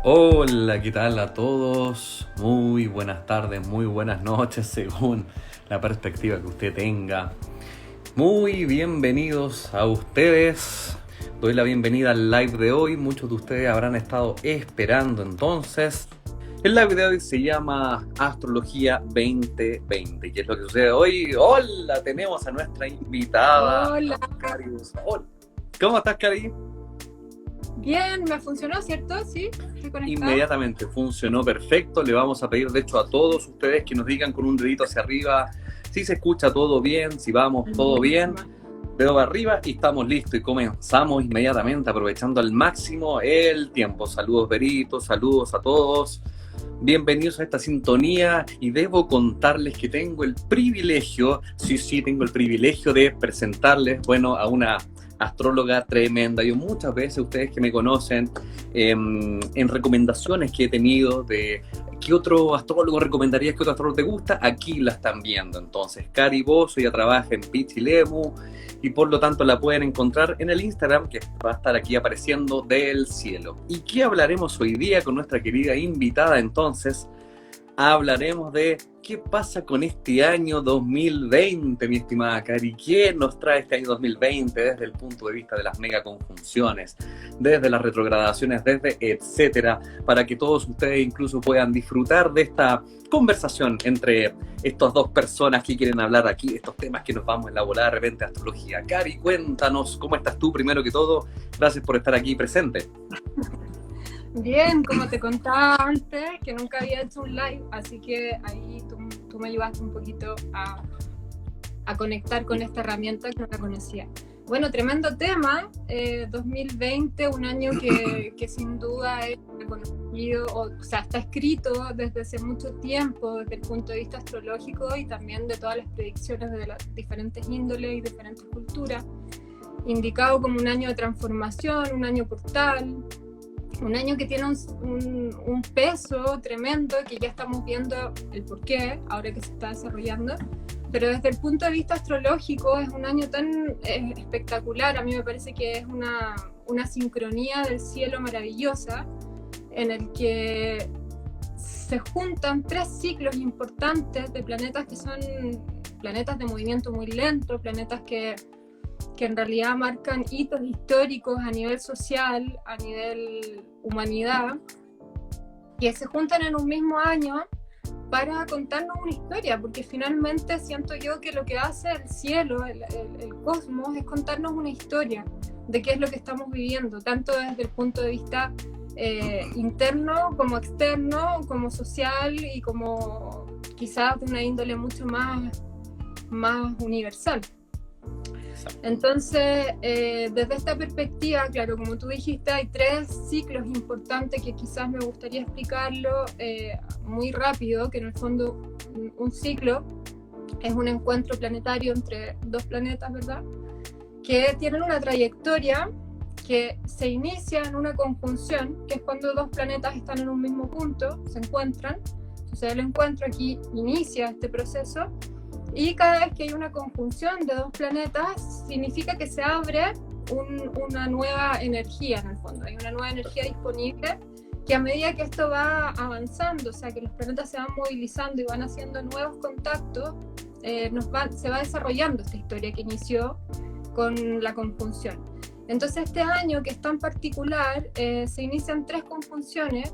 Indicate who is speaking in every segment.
Speaker 1: Hola, ¿qué tal a todos? Muy buenas tardes, muy buenas noches, según la perspectiva que usted tenga. Muy bienvenidos a ustedes. Doy la bienvenida al live de hoy. Muchos de ustedes habrán estado esperando entonces. El live de hoy se llama Astrología 2020. ¿Qué es lo que sucede hoy? Hola, tenemos a nuestra invitada,
Speaker 2: Hola,
Speaker 1: Cari Busol. ¿Cómo estás, Cari?
Speaker 2: bien, me funcionó, ¿cierto? Sí, estoy conectada.
Speaker 1: Inmediatamente funcionó perfecto. Le vamos a pedir, de hecho, a todos ustedes que nos digan con un dedito hacia arriba si se escucha todo bien, si vamos todo bien.
Speaker 2: Buenísima.
Speaker 1: Dedo para arriba y estamos listos y comenzamos inmediatamente aprovechando al máximo el tiempo. Saludos, Berito, saludos a todos. Bienvenidos a esta sintonía y debo contarles que tengo el privilegio, sí, tengo el privilegio de presentarles, bueno, a una astróloga tremenda. Yo muchas veces, ustedes que me conocen, en recomendaciones que he tenido de qué otro astrólogo recomendarías, qué otro astrólogo te gusta, aquí la están viendo. Entonces, Cari Bozo ya trabaja en Pichilemu y por lo tanto la pueden encontrar en el Instagram que va a estar aquí apareciendo del cielo. ¿Y qué hablaremos hoy día con nuestra querida invitada entonces? Hablaremos de qué pasa con este año 2020, mi estimada Cari. ¿Qué nos trae este año 2020 desde el punto de vista de las megaconjunciones, desde las retrogradaciones, desde etcétera, para que todos ustedes incluso puedan disfrutar de esta conversación entre estas dos personas que quieren hablar aquí, estos temas que nos vamos a elaborar de repente astrología? Cari, cuéntanos, ¿cómo estás tú primero que todo? Gracias por estar aquí presente.
Speaker 2: Bien, como te contaba antes, que nunca había hecho un live, así que ahí tú me ayudaste un poquito a conectar con esta herramienta que no la conocía. Bueno, tremendo tema, 2020, un año que sin duda es reconocido, o sea, está escrito desde hace mucho tiempo, desde el punto de vista astrológico y también de todas las predicciones de las diferentes índoles y diferentes culturas, indicado como un año de transformación, un año portal, un año que tiene un peso tremendo, que ya estamos viendo el porqué, ahora que se está desarrollando, pero desde el punto de vista astrológico es un año tan espectacular. A mí me parece que es una sincronía del cielo maravillosa, en el que se juntan tres ciclos importantes de planetas que son planetas de movimiento muy lento, planetas que en realidad marcan hitos históricos a nivel social, a nivel humanidad, que se juntan en un mismo año para contarnos una historia, porque finalmente siento yo que lo que hace el cielo, el cosmos, es contarnos una historia de qué es lo que estamos viviendo, tanto desde el punto de vista interno como externo, como social y como quizás de una índole mucho más universal. Entonces, desde esta perspectiva, claro, como tú dijiste, hay tres ciclos importantes que quizás me gustaría explicarlo muy rápido, que en el fondo un ciclo es un encuentro planetario entre dos planetas, ¿verdad? Que tienen una trayectoria que se inicia en una conjunción, que es cuando dos planetas están en un mismo punto, se encuentran, sucede el encuentro, aquí inicia este proceso. Y cada vez que hay una conjunción de dos planetas, significa que se abre una nueva energía en el fondo. Hay una nueva energía disponible que a medida que esto va avanzando, o sea, que los planetas se van movilizando y van haciendo nuevos contactos, se va desarrollando esta historia que inició con la conjunción. Entonces este año, que es tan particular, se inician tres conjunciones,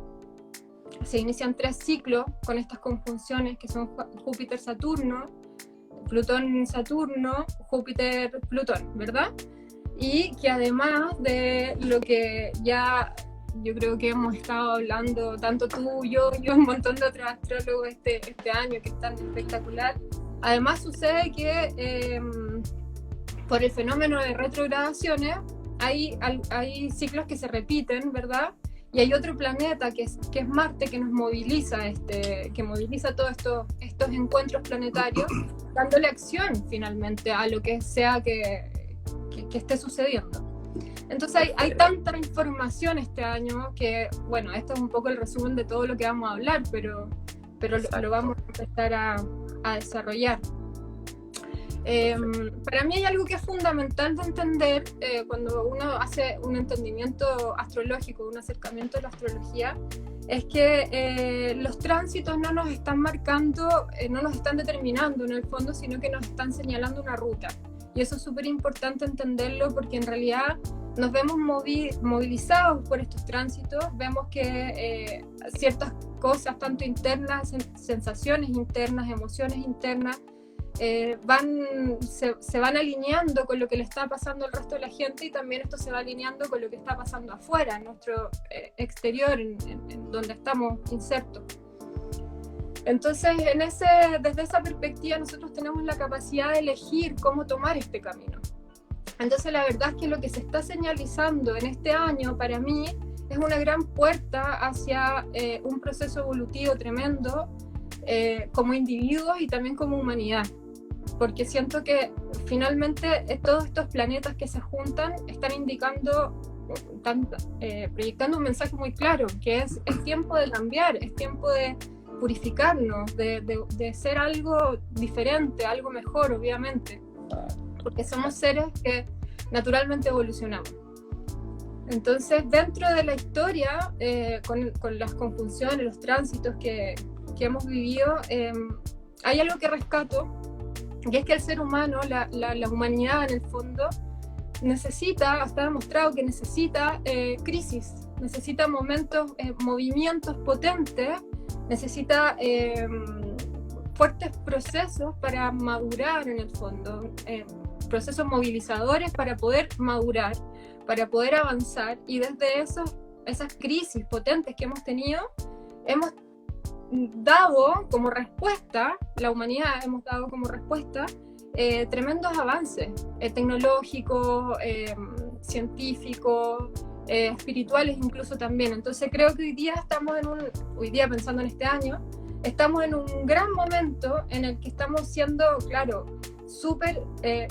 Speaker 2: se inician tres ciclos con estas conjunciones que son Júpiter-Saturno, Plutón-Saturno, Júpiter-Plutón, ¿verdad? Y que además de lo que ya yo creo que hemos estado hablando, tanto tú, yo un montón de otros astrólogos este año, que es tan espectacular, además sucede que por el fenómeno de retrogradaciones hay ciclos que se repiten, ¿verdad? Y hay otro planeta que es Marte, que nos moviliza, que moviliza todos estos encuentros planetarios, dándole acción finalmente a lo que sea que esté sucediendo. Entonces hay tanta información este año que, bueno, esto es un poco el resumen de todo lo que vamos a hablar, pero lo vamos a empezar a desarrollar. Para mí hay algo que es fundamental de entender cuando uno hace un entendimiento astrológico, un acercamiento a la astrología, es que los tránsitos no nos están marcando, no nos están determinando en el fondo, sino que nos están señalando una ruta. Y eso es súper importante entenderlo porque en realidad nos vemos movilizados por estos tránsitos, vemos que ciertas cosas, tanto internas, sensaciones internas, emociones internas, se van alineando con lo que le está pasando al resto de la gente, y también esto se va alineando con lo que está pasando afuera, en nuestro exterior, en donde estamos insertos. Entonces, desde esa perspectiva, nosotros tenemos la capacidad de elegir cómo tomar este camino. Entonces, la verdad es que lo que se está señalizando en este año, para mí, es una gran puerta hacia un proceso evolutivo tremendo como individuos y también como humanidad. Porque siento que finalmente todos estos planetas que se juntan están indicando, proyectando un mensaje muy claro, que es tiempo de cambiar, es tiempo de purificarnos, de ser algo diferente, algo mejor, obviamente, porque somos seres que naturalmente evolucionamos. Entonces, dentro de la historia, con las conjunciones, los tránsitos que hemos vivido, hay algo que rescato, y es que el ser humano, la humanidad en el fondo, está demostrado que necesita crisis, necesita momentos, movimientos potentes, necesita fuertes procesos para madurar en el fondo, procesos movilizadores para poder madurar, para poder avanzar, y desde esas crisis potentes que hemos tenido, hemos dado como respuesta, la humanidad hemos dado como respuesta tremendos avances tecnológicos, científicos, espirituales incluso también. Entonces creo que hoy día pensando en este año, estamos en un gran momento en el que estamos siendo, claro, súper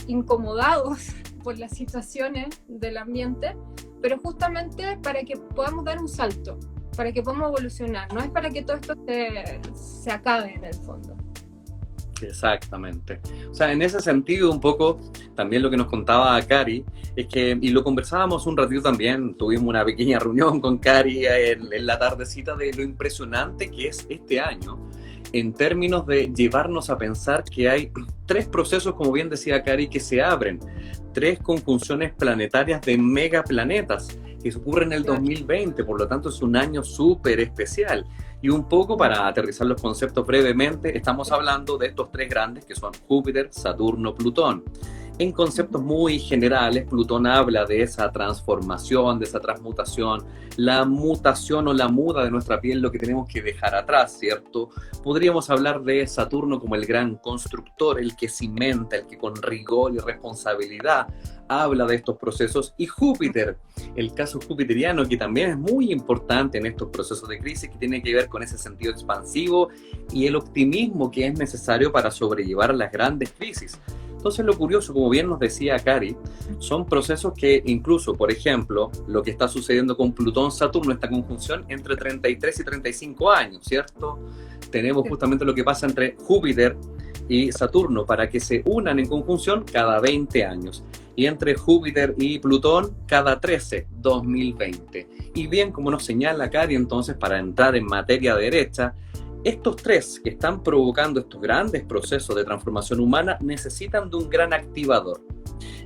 Speaker 2: incomodados por las situaciones del ambiente, pero justamente para que podamos dar un salto, para que podamos evolucionar, no es para que todo esto se acabe en el fondo.
Speaker 1: Exactamente. O sea, en ese sentido, un poco, también lo que nos contaba Cari, es que, y lo conversábamos un ratito también, tuvimos una pequeña reunión con Cari en la tardecita, de lo impresionante que es este año, en términos de llevarnos a pensar que hay 3 procesos, como bien decía Cari, que se abren, 3 conjunciones planetarias de megaplanetas, que ocurre en el 2020, por lo tanto es un año súper especial. Y un poco para aterrizar los conceptos brevemente, estamos hablando de estos 3 grandes que son Júpiter, Saturno, Plutón. En conceptos muy generales, Plutón habla de esa transformación, de esa transmutación, la mutación o la muda de nuestra piel, lo que tenemos que dejar atrás, ¿cierto? Podríamos hablar de Saturno como el gran constructor, el que cimenta, el que con rigor y responsabilidad habla de estos procesos, y Júpiter, el caso jupiteriano, que también es muy importante en estos procesos de crisis, que tiene que ver con ese sentido expansivo y el optimismo que es necesario para sobrellevar las grandes crisis. Entonces, lo curioso, como bien nos decía Cari, son procesos que incluso, por ejemplo, lo que está sucediendo con Plutón-Saturno, esta conjunción entre 33 y 35 años, ¿cierto? Tenemos justamente lo que pasa entre Júpiter y Saturno, para que se unan en conjunción cada 20 años. Y entre Júpiter y Plutón cada 13, 2020. Y bien, como nos señala Cari, entonces, para entrar en materia derecha, estos 3 que están provocando estos grandes procesos de transformación humana necesitan de un gran activador.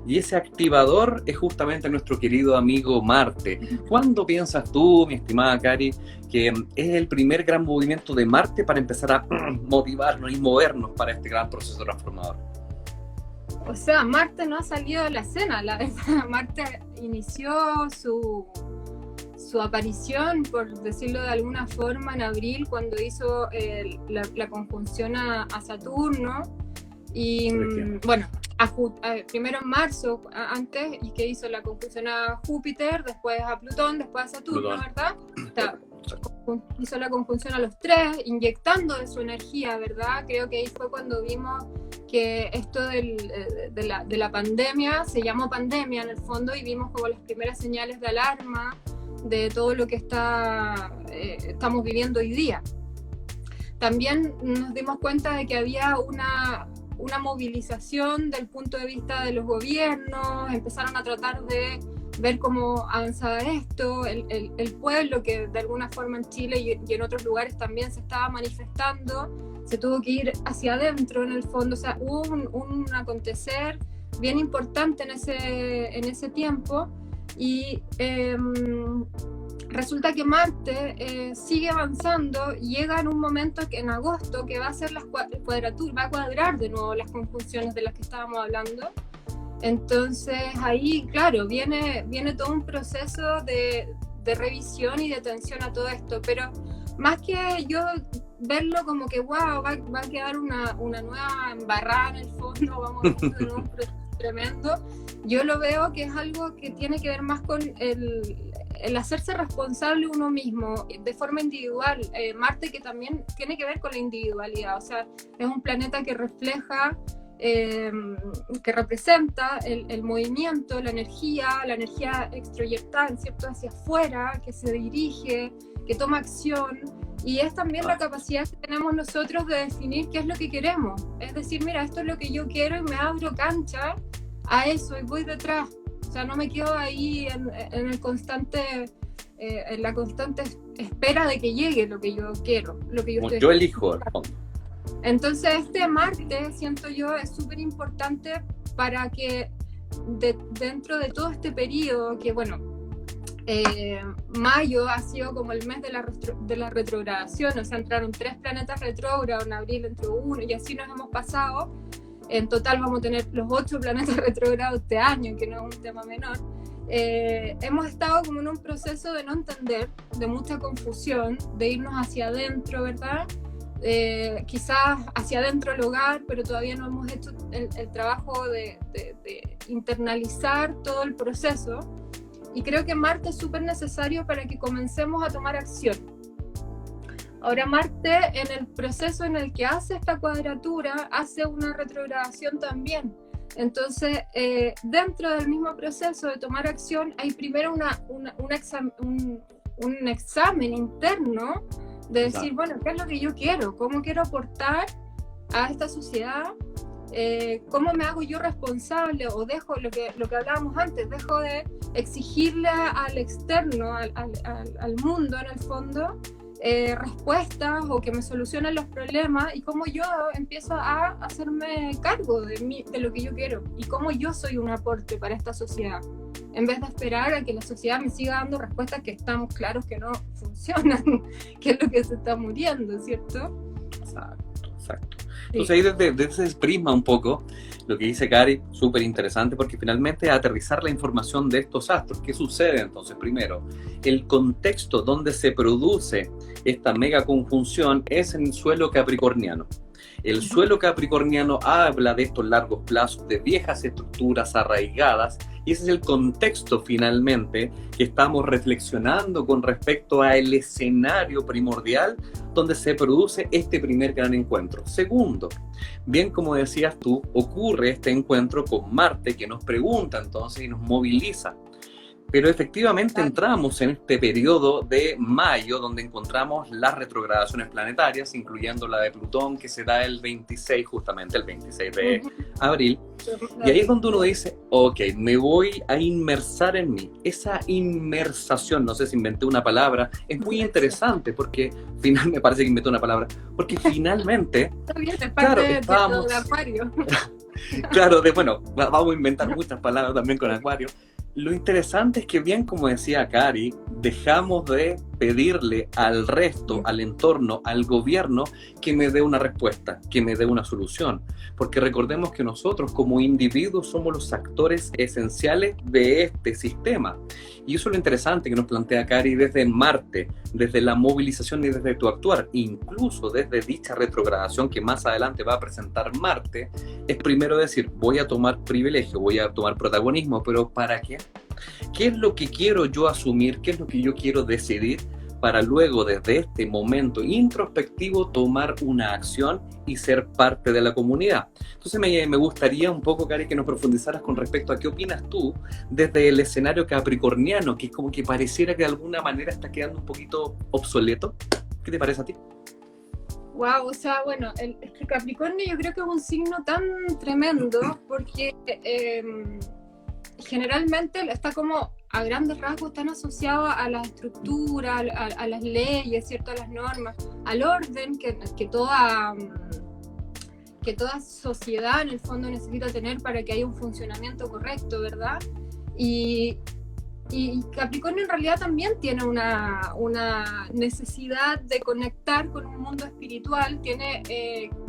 Speaker 1: Y ese activador es justamente nuestro querido amigo Marte. ¿Cuándo piensas tú, mi estimada Cari, que es el primer gran movimiento de Marte para empezar a motivarnos y movernos para este gran proceso transformador?
Speaker 2: O sea, Marte no ha salido de la escena, la verdad. Marte inició su aparición, por decirlo de alguna forma, en abril, cuando hizo la conjunción a Saturno, y bueno, primero en marzo, antes, y que hizo la conjunción a Júpiter, después a Plutón, después a Saturno, ¿verdad? Hizo la conjunción a los 3, inyectando de su energía, ¿verdad? Creo que ahí fue cuando vimos que esto de la pandemia se llamó pandemia en el fondo, y vimos como las primeras señales de alarma de todo lo que estamos viviendo hoy día. También nos dimos cuenta de que había una movilización del punto de vista de los gobiernos, empezaron a tratar de ver cómo avanzaba esto, el pueblo que de alguna forma en Chile y en otros lugares también se estaba manifestando, se tuvo que ir hacia adentro en el fondo, o sea, hubo un acontecer bien importante en ese tiempo, y resulta que Marte sigue avanzando, llega en un momento que en agosto que va a hacer las cuadraturas, va a cuadrar de nuevo las conjunciones de las que estábamos hablando. Entonces ahí, claro, viene todo un proceso de revisión y de atención a todo esto, pero más que yo verlo como que wow, va a quedar una nueva embarrada en el fondo, vamos a hacer un proceso tremendo, yo lo veo que es algo que tiene que ver más con el hacerse responsable uno mismo de forma individual. Marte, que también tiene que ver con la individualidad, o sea, es un planeta que refleja, que representa el movimiento, la energía extroyectada, ¿cierto?, hacia afuera, que se dirige, que toma acción, y es también la capacidad que tenemos nosotros de definir qué es lo que queremos, es decir, mira, esto es lo que yo quiero y me abro cancha a eso y voy detrás, o sea, no me quedo ahí en la constante espera de que llegue lo que yo quiero, lo que yo
Speaker 1: elijo.
Speaker 2: Entonces este Marte, siento yo, es súper importante para que dentro de todo este periodo, que bueno, mayo ha sido como el mes de la retrogradación, o sea, entraron 3 planetas retrógrados, en abril entró uno, y así nos hemos pasado. En total vamos a tener los 8 planetas retrógrados este año, que no es un tema menor. Hemos estado como en un proceso de no entender, de mucha confusión, de irnos hacia adentro, ¿verdad? Quizás hacia adentro del hogar, pero todavía no hemos hecho el trabajo de internalizar todo el proceso, y creo que Marte es súper necesario para que comencemos a tomar acción. Ahora Marte, en el proceso en el que hace esta cuadratura, hace una retrogradación también. Entonces, dentro del mismo proceso de tomar acción, hay primero un examen interno de decir, bueno, ¿qué es lo que yo quiero? ¿Cómo quiero aportar a esta sociedad? ¿Cómo me hago yo responsable? O dejo lo que hablábamos antes, dejo de exigirle al externo, al mundo en el fondo, respuestas o que me solucionen los problemas, y cómo yo empiezo a hacerme cargo de lo que yo quiero y cómo yo soy un aporte para esta sociedad, en vez de esperar a que la sociedad me siga dando respuestas que estamos claros que no funcionan, que es lo que se está muriendo, ¿cierto?
Speaker 1: Exacto. Entonces ahí desde ese prisma un poco, lo que dice Cari, súper interesante, porque finalmente aterrizar la información de estos astros. ¿Qué sucede entonces? Primero, el contexto donde se produce esta mega conjunción es en el suelo capricorniano. El suelo capricorniano habla de estos largos plazos, de viejas estructuras arraigadas, y ese es el contexto finalmente que estamos reflexionando con respecto al escenario primordial donde se produce este primer gran encuentro. Segundo, bien como decías tú, ocurre este encuentro con Marte, que nos pregunta entonces y nos moviliza. Pero efectivamente entramos en este periodo de mayo, donde encontramos las retrogradaciones planetarias, incluyendo la de Plutón, que se da el 26 de abril. Y ahí es donde uno dice, ok, me voy a inmersar en mí. Esa inmersación, no sé si inventé una palabra, es muy interesante, porque me parece que inventé una palabra, porque finalmente, claro, estábamos...
Speaker 2: de Acuario.
Speaker 1: Claro, vamos a inventar muchas palabras también con Acuario. Lo interesante es que, bien como decía Cari, dejamos de pedirle al resto, al entorno, al gobierno, que me dé una respuesta, que me dé una solución. Porque recordemos que nosotros como individuos somos los actores esenciales de este sistema. Y eso es lo interesante que nos plantea Cari desde Marte, desde la movilización y desde tu actuar, incluso desde dicha retrogradación que más adelante va a presentar Marte, es primero decir, voy a tomar privilegio, voy a tomar protagonismo, pero ¿para qué? ¿Qué es lo que quiero yo asumir? ¿Qué es lo que yo quiero decidir? Para luego, desde este momento introspectivo, tomar una acción y ser parte de la comunidad. Entonces me gustaría un poco, Cari, que nos profundizaras con respecto a qué opinas tú desde el escenario capricorniano, que es como que pareciera que de alguna manera está quedando un poquito obsoleto. ¿Qué te parece a ti?
Speaker 2: Wow, o sea, bueno, es que Capricornio yo creo que es un signo tan tremendo porque generalmente está como a grandes rasgos tan asociado a la estructura, a las leyes, ¿cierto? A las normas, al orden que toda sociedad en el fondo necesita tener para que haya un funcionamiento correcto, ¿verdad? Y Capricornio en realidad también tiene una necesidad de conectar con un mundo espiritual, tiene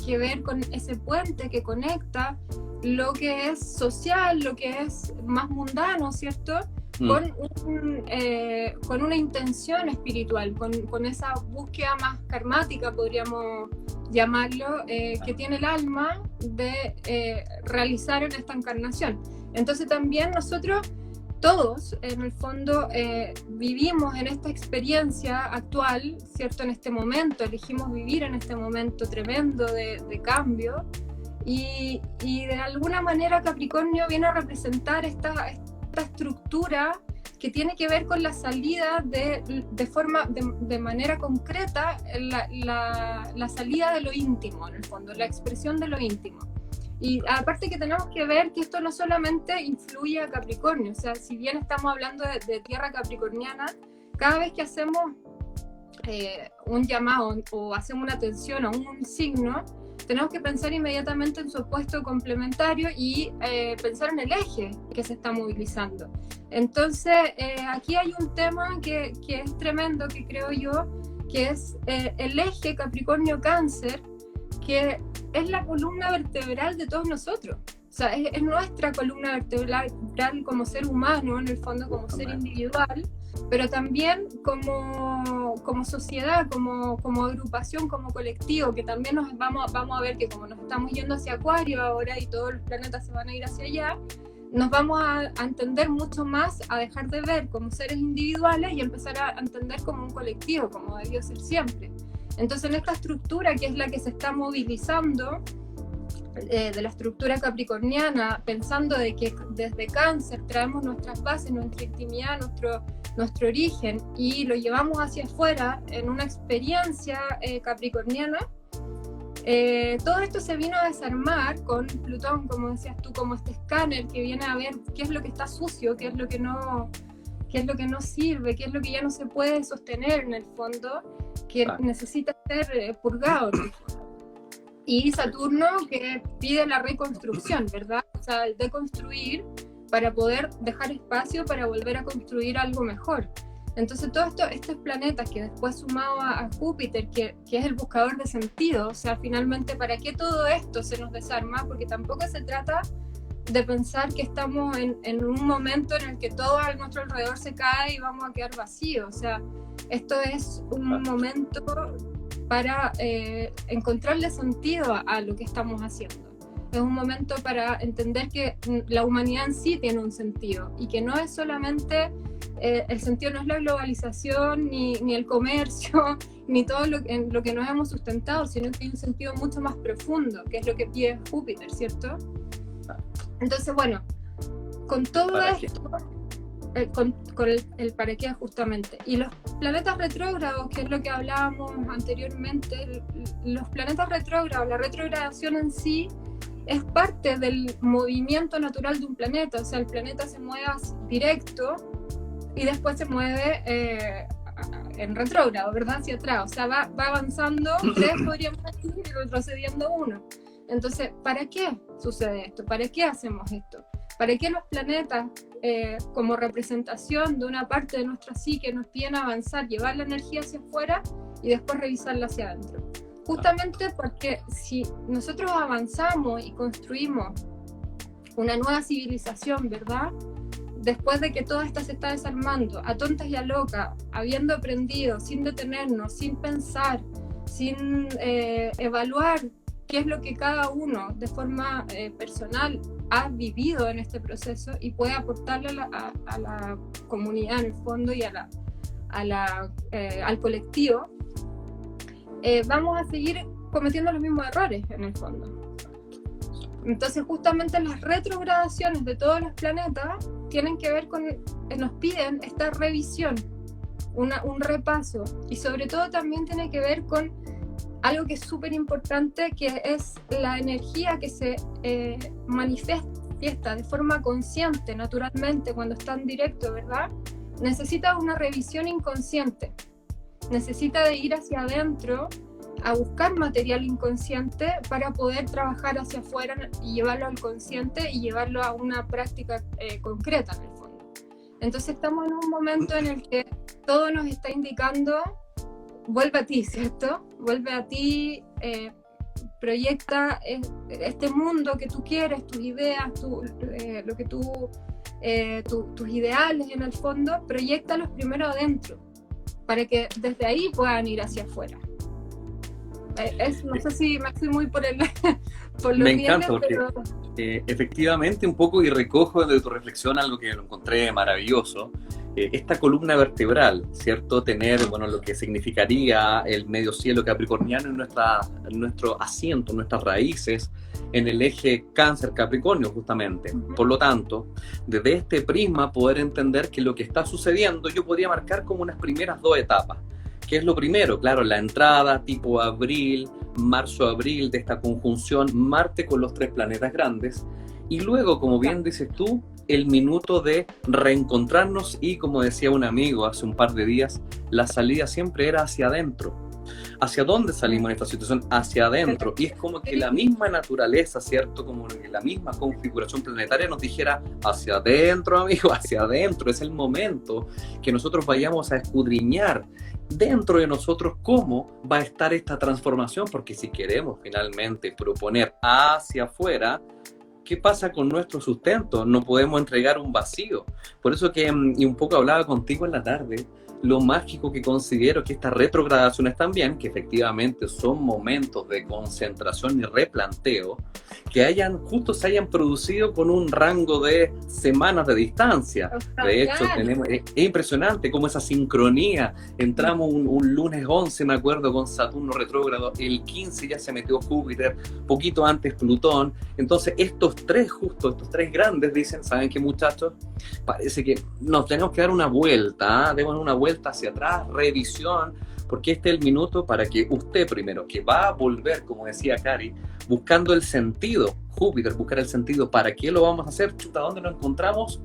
Speaker 2: que ver con ese puente que conecta lo que es social, lo que es más mundano, ¿cierto? Con una intención espiritual, con esa búsqueda más karmática, podríamos llamarlo, que tiene el alma de realizar en esta encarnación. Entonces también nosotros todos, en el fondo, vivimos en esta experiencia actual, ¿cierto? En este momento, elegimos vivir en este momento tremendo de cambio y de alguna manera Capricornio viene a representar esta estructura que tiene que ver con la salida de manera concreta, la salida de lo íntimo, en el fondo, la expresión de lo íntimo. Y aparte que tenemos que ver que esto no solamente influye a Capricornio, o sea, si bien estamos hablando de tierra capricorniana, cada vez que hacemos un llamado o hacemos una atención a un signo, tenemos que pensar inmediatamente en su opuesto complementario y pensar en el eje que se está movilizando. Entonces, aquí hay un tema que es tremendo, que creo yo, que es el eje Capricornio-Cáncer, que es la columna vertebral de todos nosotros. O sea, es nuestra columna vertebral como ser humano, en el fondo como ser individual, pero también como sociedad, como agrupación, como colectivo, que también vamos a ver que como nos estamos yendo hacia Acuario ahora y todos los planetas se van a ir hacia allá, nos vamos a entender mucho más, a dejar de ver como seres individuales y empezar a entender como un colectivo, como debió ser siempre. Entonces, en esta estructura, que es la que se está movilizando, de la estructura capricorniana, pensando de que desde Cáncer traemos nuestras bases, nuestra intimidad, nuestro origen, y lo llevamos hacia afuera en una experiencia capricorniana, todo esto se vino a desarmar con Plutón, como decías tú, como este escáner que viene a ver qué es lo que está sucio, qué es lo que no sirve, qué es lo que ya no se puede sostener en el fondo, que necesita ser purgado. Y Saturno, que pide la reconstrucción, ¿verdad? O sea, el deconstruir para poder dejar espacio para volver a construir algo mejor. Entonces, todos estos planetas que después sumado a Júpiter, que es el buscador de sentido, o sea, finalmente, ¿para qué todo esto se nos desarma? Porque tampoco se trata de pensar que estamos en un momento en el que todo a nuestro alrededor se cae y vamos a quedar vacíos. O sea, esto es un momento para encontrarle sentido a lo que estamos haciendo. Es un momento para entender que la humanidad en sí tiene un sentido y que no es solamente, el sentido no es la globalización, ni el comercio, ni todo lo que nos hemos sustentado, sino que hay un sentido mucho más profundo, que es lo que pide Júpiter, ¿cierto? Entonces, bueno, con todo esto, con el para qué justamente, y los planetas retrógrados, que es lo que hablábamos anteriormente, los planetas retrógrados, la retrogradación en sí es parte del movimiento natural de un planeta, o sea, el planeta se mueve directo y después se mueve en retrógrado, ¿verdad? Hacia atrás, o sea, va avanzando 3, podríamos decir, y retrocediendo 1. Entonces, ¿para qué sucede esto? ¿Para qué hacemos esto? ¿Para qué los planetas, como representación de una parte de nuestra psique, nos piden avanzar, llevar la energía hacia afuera y después revisarla hacia adentro? Justamente porque si nosotros avanzamos y construimos una nueva civilización, ¿verdad? Después de que toda esta se está desarmando, a tontas y a locas, habiendo aprendido, sin detenernos, sin pensar, sin evaluar qué es lo que cada uno de forma personal ha vivido en este proceso y puede aportarle a la comunidad en el fondo y al colectivo, vamos a seguir cometiendo los mismos errores en el fondo. Entonces justamente las retrogradaciones de todos los planetas tienen que ver con, nos piden esta revisión, un repaso, y sobre todo también tiene que ver con algo que es súper importante, que es la energía que se manifiesta de forma consciente, naturalmente, cuando está en directo, ¿verdad? Necesita una revisión inconsciente, necesita de ir hacia adentro a buscar material inconsciente para poder trabajar hacia afuera y llevarlo al consciente y llevarlo a una práctica concreta en el fondo. Entonces estamos en un momento en el que todo nos está indicando, vuelve a ti, ¿cierto? Vuelve a ti, proyecta este mundo que tú quieres, tus ideas, lo que tus ideales en el fondo, proyéctalos primero adentro, para que desde ahí puedan ir hacia afuera. No sé si me fui muy por los
Speaker 1: Me encanta
Speaker 2: rieles,
Speaker 1: porque efectivamente un poco, y recojo de tu reflexión algo que lo encontré maravilloso, esta columna vertebral, ¿cierto? Tener, bueno, lo que significaría el medio cielo capricorniano en nuestro asiento, nuestras raíces, en el eje Cáncer-Capricornio, justamente. Por lo tanto, desde este prisma poder entender que lo que está sucediendo yo podría marcar como unas primeras 2 etapas. ¿Qué es lo primero? Claro, la entrada tipo abril, marzo-abril de esta conjunción Marte con los 3 planetas grandes. Y luego, como bien dices tú, el minuto de reencontrarnos y, como decía un amigo hace un par de días, la salida siempre era hacia adentro. ¿Hacia dónde salimos en esta situación? Hacia adentro. Y es como que la misma naturaleza, ¿cierto? Como que la misma configuración planetaria nos dijera hacia adentro, amigo, hacia adentro. Es el momento que nosotros vayamos a escudriñar dentro de nosotros cómo va a estar esta transformación, porque si queremos finalmente proponer hacia afuera, ¿qué pasa con nuestro sustento? No podemos entregar un vacío. Por eso que, y un poco hablaba contigo en la tarde, lo mágico que considero que estas retrogradaciones también, que efectivamente son momentos de concentración y replanteo, que se hayan producido con un rango de semanas de distancia. De hecho, es impresionante cómo esa sincronía, entramos un lunes 11, me acuerdo, con Saturno retrógrado, el 15 ya se metió Júpiter, poquito antes Plutón. Entonces estos 3 grandes dicen, ¿saben qué, muchachos? Parece que nos tenemos que dar una vuelta, demos una vuelta hacia atrás, revisión, porque este es el minuto para que usted primero, que va a volver, como decía Cari, buscando el sentido, Júpiter, buscar el sentido, ¿para qué lo vamos a hacer? Chuta, ¿dónde lo encontramos?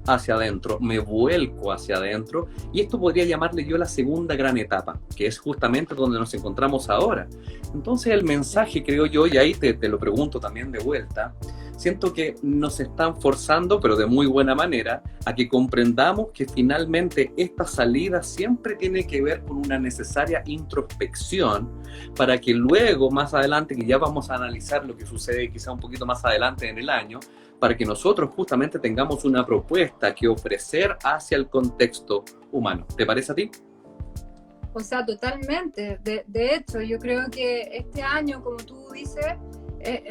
Speaker 1: Hacia adentro, me vuelco hacia adentro, y esto podría llamarle yo la segunda gran etapa, que es justamente donde nos encontramos ahora. Entonces el mensaje, creo yo, y ahí te lo pregunto también de vuelta, siento que nos están forzando, pero de muy buena manera, a que comprendamos que finalmente esta salida siempre tiene que ver con una necesaria introspección, para que luego, más adelante, que ya vamos a analizar lo que sucede quizá un poquito más adelante en el año, para que nosotros justamente tengamos una propuesta que ofrecer hacia el contexto humano. ¿Te parece a ti?
Speaker 2: O sea, totalmente. De hecho, yo creo que este año, como tú dices,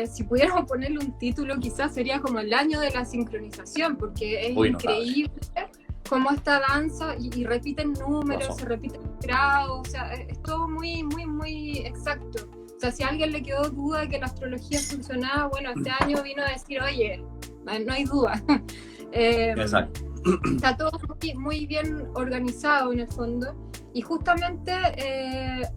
Speaker 2: si pudiéramos ponerle un título, quizás sería como el año de la sincronización, porque es increíble cómo esta danza, y repiten números, se repiten grados, o sea, es todo muy, muy, muy exacto. O sea, si a alguien le quedó duda de que la astrología funcionaba, bueno, este año vino a decir, oye, no hay duda.
Speaker 1: Exacto.
Speaker 2: Está todo muy, muy bien organizado en el fondo, y justamente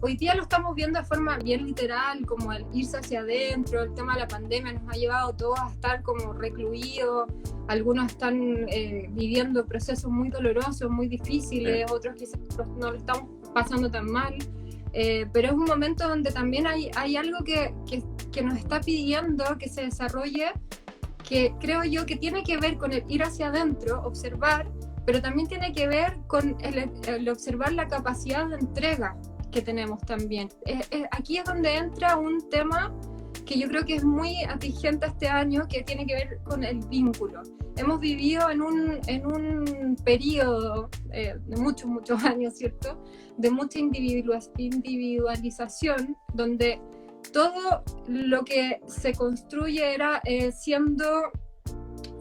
Speaker 2: hoy día lo estamos viendo de forma bien literal, como el irse hacia adentro. El tema de la pandemia nos ha llevado a todos a estar como recluidos, algunos están viviendo procesos muy dolorosos, muy difíciles, otros quizás no lo estamos pasando tan mal, pero es un momento donde también hay algo que nos está pidiendo que se desarrolle, que creo yo que tiene que ver con el ir hacia adentro, observar, pero también tiene que ver con el observar la capacidad de entrega que tenemos también. Aquí es donde entra un tema que yo creo que es muy atingente este año, que tiene que ver con el vínculo. Hemos vivido en un periodo de muchos años, ¿cierto?, de mucha individualización, donde todo lo que se construye era siendo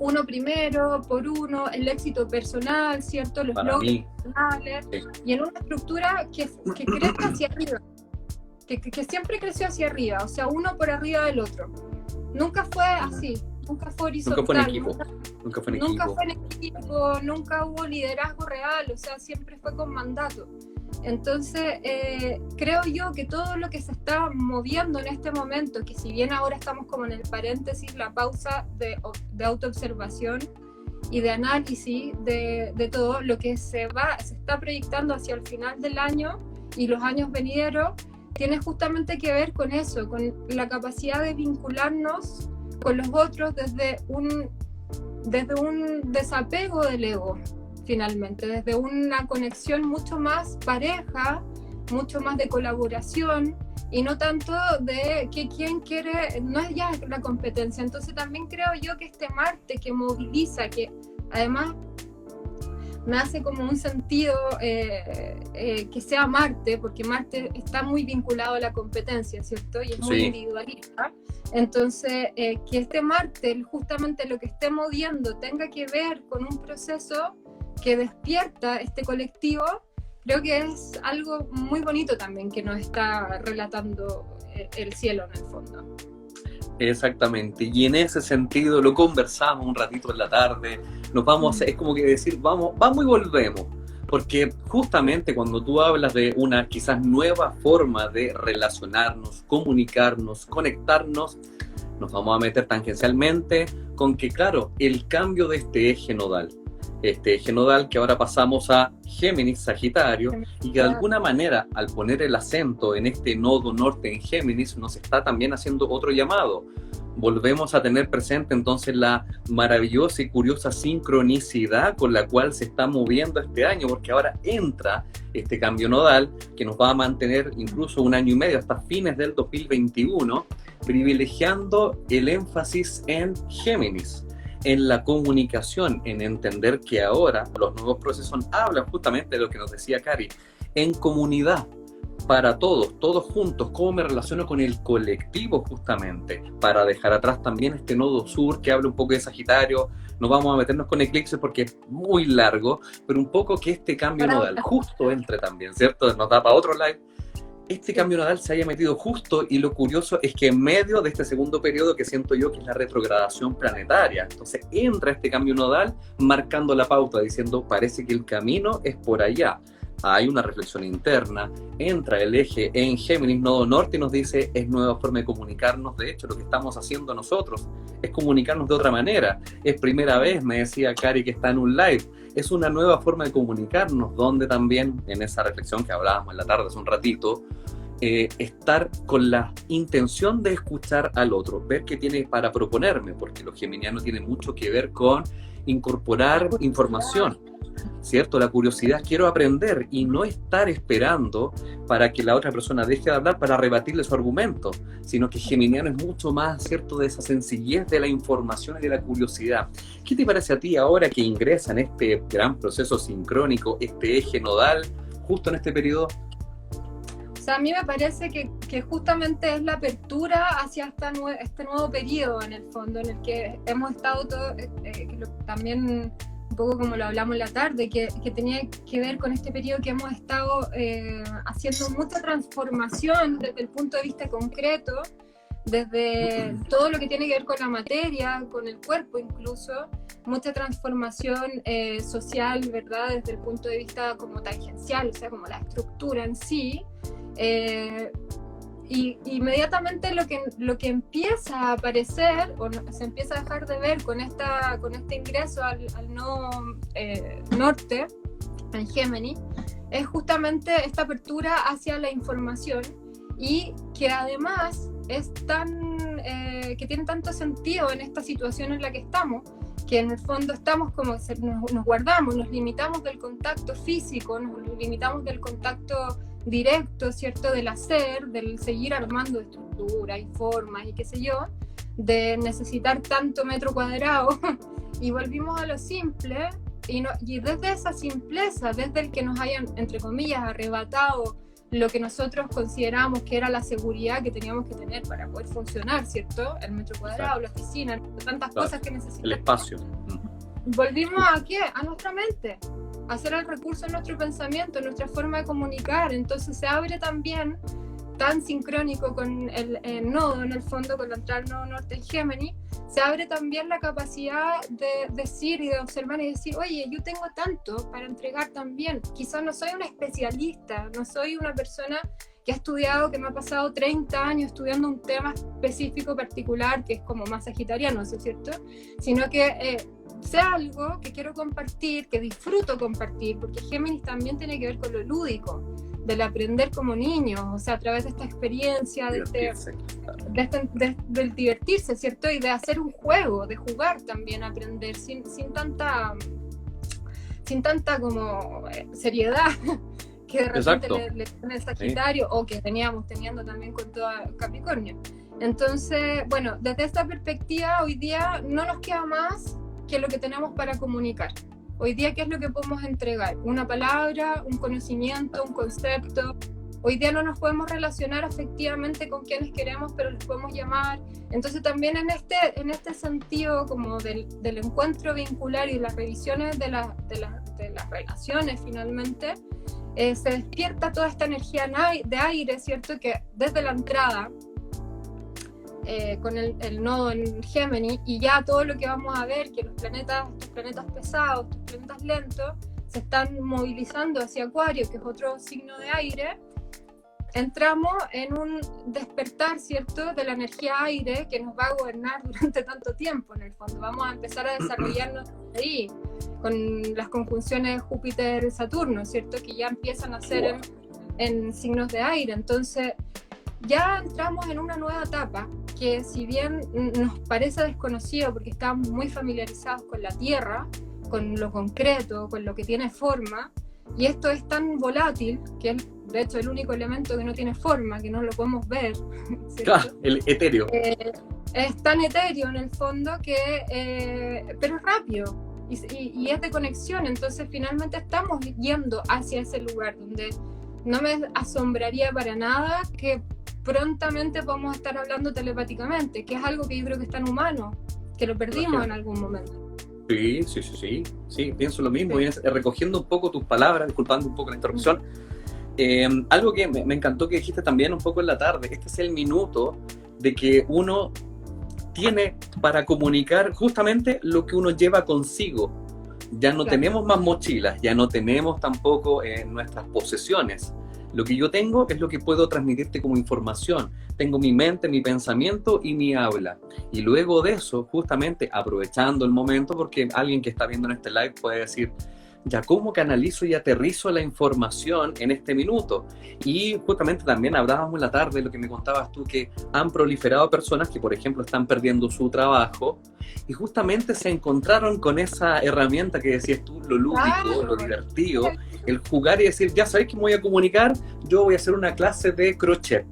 Speaker 2: uno primero, por uno, el éxito personal, ¿cierto?, los logros personales, y en una estructura que crece hacia arriba, que siempre creció hacia arriba, o sea, uno por arriba del otro. Nunca fue así, nunca fue horizontal. Nunca fue en equipo, nunca hubo liderazgo real, o sea, siempre fue con mandato. Entonces, creo yo que todo lo que se está moviendo en este momento, que si bien ahora estamos como en el paréntesis, la pausa de autoobservación y de análisis de todo lo que se está proyectando hacia el final del año y los años venideros, tiene justamente que ver con eso, con la capacidad de vincularnos con los otros desde un desapego del ego, finalmente, desde una conexión mucho más pareja, mucho más de colaboración, y no tanto de que quién quiere, no es ya la competencia. Entonces también creo yo que este Marte que moviliza, que además me hace como un sentido que sea Marte, porque Marte está muy vinculado a la competencia, ¿cierto? Y es muy individualista. Entonces, que este Marte, justamente lo que esté moviendo, tenga que ver con un proceso que despierta este colectivo, creo que es algo muy bonito también que nos está relatando el cielo en el fondo.
Speaker 1: Exactamente, y en ese sentido lo conversamos un ratito en la tarde, nos vamos, es como que decir, vamos y volvemos, porque justamente cuando tú hablas de una quizás nueva forma de relacionarnos, comunicarnos, conectarnos, nos vamos a meter tangencialmente con que, claro, el cambio de este eje nodal que ahora pasamos a Géminis, Sagitario, y que de alguna manera al poner el acento en este nodo norte en Géminis nos está también haciendo otro llamado. Volvemos a tener presente entonces la maravillosa y curiosa sincronicidad con la cual se está moviendo este año, porque ahora entra este cambio nodal que nos va a mantener incluso un año y medio hasta fines del 2021, privilegiando el énfasis en Géminis, en la comunicación, en entender que ahora los nuevos procesos hablan justamente de lo que nos decía Cari, en comunidad, para todos juntos, cómo me relaciono con el colectivo justamente, para dejar atrás también este nodo sur que habla un poco de Sagitario. No vamos a meternos con eclipses porque es muy largo, pero un poco que este cambio nodal justo entre también, ¿cierto? Nos da para otro live. Este cambio nodal se haya metido justo, y lo curioso es que en medio de este segundo periodo que siento yo que es la retrogradación planetaria, entonces entra este cambio nodal marcando la pauta, diciendo parece que el camino es por allá. Hay una reflexión interna, entra el eje en Géminis, nodo norte, y nos dice es nueva forma de comunicarnos. De hecho, lo que estamos haciendo nosotros es comunicarnos de otra manera. Es primera vez, me decía Cari, que está en un live. Es una nueva forma de comunicarnos, donde también en esa reflexión que hablábamos en la tarde hace un ratito, estar con la intención de escuchar al otro, ver qué tiene para proponerme, porque lo geminiano tiene mucho que ver con incorporar información, ¿cierto? La curiosidad, quiero aprender, y no estar esperando para que la otra persona deje de hablar para rebatirle su argumento, sino que geminiano es mucho más, ¿cierto?, de esa sencillez de la información y de la curiosidad. ¿Qué te parece a ti ahora que ingresa en este gran proceso sincrónico, este eje nodal, justo en este periodo?
Speaker 2: O sea, a mí me parece que justamente es la apertura hacia este nuevo periodo, en el fondo, en el que hemos estado también un poco como lo hablamos en la tarde, que tenía que ver con este periodo que hemos estado haciendo mucha transformación desde el punto de vista concreto, desde todo lo que tiene que ver con la materia, con el cuerpo incluso, mucha transformación social, ¿verdad? Desde el punto de vista como tangencial, o sea, como la estructura en sí. Y inmediatamente lo que empieza a aparecer, o se empieza a dejar de ver con este ingreso al nodo norte, en Géminis, es justamente esta apertura hacia la información, y que además es que tiene tanto sentido en esta situación en la que estamos, que en el fondo estamos como, nos guardamos, nos limitamos del contacto físico, nos limitamos del contacto directo, ¿cierto?, del hacer, del seguir armando estructuras y formas y qué sé yo, de necesitar tanto metro cuadrado, y volvimos a lo simple, y desde esa simpleza, desde el que nos hayan, entre comillas, arrebatado lo que nosotros consideramos que era la seguridad que teníamos que tener para poder funcionar, ¿cierto?, el metro cuadrado, la oficina, tantas cosas que necesitamos.
Speaker 1: El espacio.
Speaker 2: Volvimos a ¿qué? A nuestra mente, a hacer el recurso en nuestro pensamiento, en nuestra forma de comunicar. Entonces se abre también tan sincrónico con el nodo, en el fondo, con la entrada del nodo norte en Géminis, se abre también la capacidad de decir y de observar y decir, oye, yo tengo tanto para entregar también. Quizás no soy una especialista, no soy una persona que ha estudiado, que me ha pasado 30 años estudiando un tema específico particular, que es como más sagitariano, ¿no es cierto? Sino que sé algo que quiero compartir, que disfruto compartir, porque Géminis también tiene que ver con lo lúdico, del aprender como niños, o sea, a través de esta experiencia, del divertirse, ¿cierto? Y de hacer un juego, de jugar también, aprender, sin tanta como seriedad que de repente le pone el Sagitario, o que teníamos teniendo también con toda Capricornio. Entonces, bueno, desde esta perspectiva, hoy día no nos queda más que lo que tenemos para comunicar. Hoy día, ¿qué es lo que podemos entregar? Una palabra, un conocimiento, un concepto. Hoy día no nos podemos relacionar afectivamente con quienes queremos, pero los podemos llamar. Entonces también en este sentido como del encuentro vincular y las revisiones de las relaciones finalmente, se despierta toda esta energía de aire, ¿cierto? Que desde la entrada, con el nodo en Géminis, y ya todo lo que vamos a ver, que estos planetas pesados, estos planetas lentos, se están movilizando hacia Acuario, que es otro signo de aire. Entramos en un despertar, ¿cierto?, de la energía aire que nos va a gobernar durante tanto tiempo, en el fondo. Vamos a empezar a desarrollarnos ahí, con las conjunciones Júpiter-Saturno, ¿cierto?, que ya empiezan a ser en signos de aire. Entonces, ya entramos en una nueva etapa que, si bien nos parece desconocido porque estamos muy familiarizados con la Tierra, con lo concreto, con lo que tiene forma, y esto es tan volátil, que es de hecho el único elemento que no tiene forma, que no lo podemos ver,
Speaker 1: claro, el etéreo.
Speaker 2: Es tan etéreo en el fondo pero es rápido y es de conexión. Entonces finalmente estamos yendo hacia ese lugar donde no me asombraría para nada que prontamente podamos estar hablando telepáticamente, que es algo que yo creo que es tan humano, que lo perdimos en algún momento.
Speaker 1: Sí, pienso lo mismo. Sí. Y recogiendo un poco tus palabras, disculpando un poco la interrupción, algo que me encantó que dijiste también un poco en la tarde, este es el minuto de que uno tiene para comunicar justamente lo que uno lleva consigo. Ya no tenemos más mochilas, ya no tenemos tampoco nuestras posesiones. Lo que yo tengo es lo que puedo transmitirte como información. Tengo mi mente, mi pensamiento y mi habla. Y luego de eso, justamente aprovechando el momento, porque alguien que está viendo en este live puede decir, ya, ¿cómo canalizo y aterrizo la información en este minuto? Y justamente también hablábamos en la tarde, lo que me contabas tú, que han proliferado personas que, por ejemplo, están perdiendo su trabajo y justamente se encontraron con esa herramienta que decías tú, lo lúdico, lo divertido, el jugar y decir, ya sabéis que me voy a comunicar, yo voy a hacer una clase de crochet.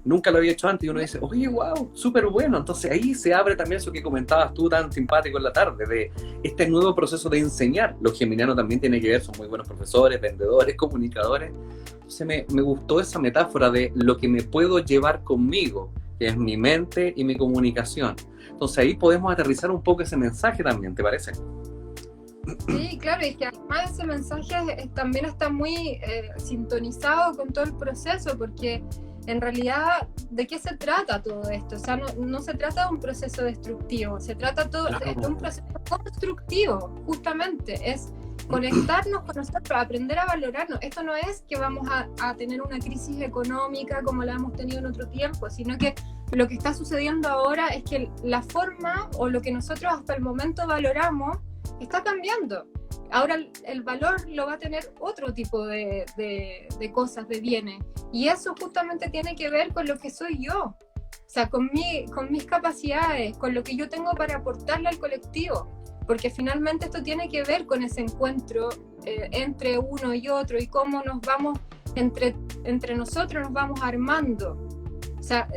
Speaker 1: Nunca lo había hecho antes y uno dice, oye, wow, súper bueno. Entonces ahí se abre también eso que comentabas tú tan simpático en la tarde, de este nuevo proceso de enseñar. Los geminianos también tienen que ver, son muy buenos profesores, vendedores, comunicadores. Entonces me gustó esa metáfora de lo que me puedo llevar conmigo, que es mi mente y mi comunicación. Entonces ahí podemos aterrizar un poco ese mensaje también, ¿te parece?
Speaker 2: Sí, claro, y que además ese mensaje también está muy sintonizado con todo el proceso, porque en realidad, ¿de qué se trata todo esto? O sea, no se trata de un proceso destructivo, se trata de un proceso constructivo, justamente. Es conectarnos con nosotros, aprender a valorarnos. Esto no es que vamos a tener una crisis económica como la hemos tenido en otro tiempo, sino que lo que está sucediendo ahora es que la forma o lo que nosotros hasta el momento valoramos está cambiando. Ahora el valor lo va a tener otro tipo de cosas, de bienes. Y eso justamente tiene que ver con lo que soy yo. O sea, con mis capacidades, con lo que yo tengo para aportarle al colectivo. Porque finalmente esto tiene que ver con ese encuentro entre uno y otro y cómo nos vamos, entre nosotros nos vamos armando. O sea,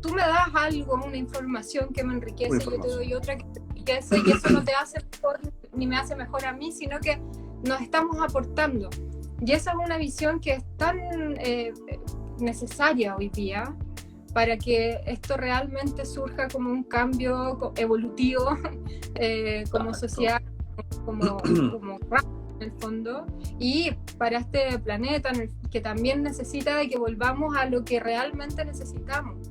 Speaker 2: tú me das algo, una información que me enriquece, yo te doy otra que me enriquece, y eso no te hace mejor ni me hace mejor a mí, sino que nos estamos aportando. Y esa es una visión que es tan necesaria hoy día para que esto realmente surja como un cambio evolutivo, como sociedad, como raza en el fondo, y para este planeta que también necesita de que volvamos a lo que realmente necesitamos.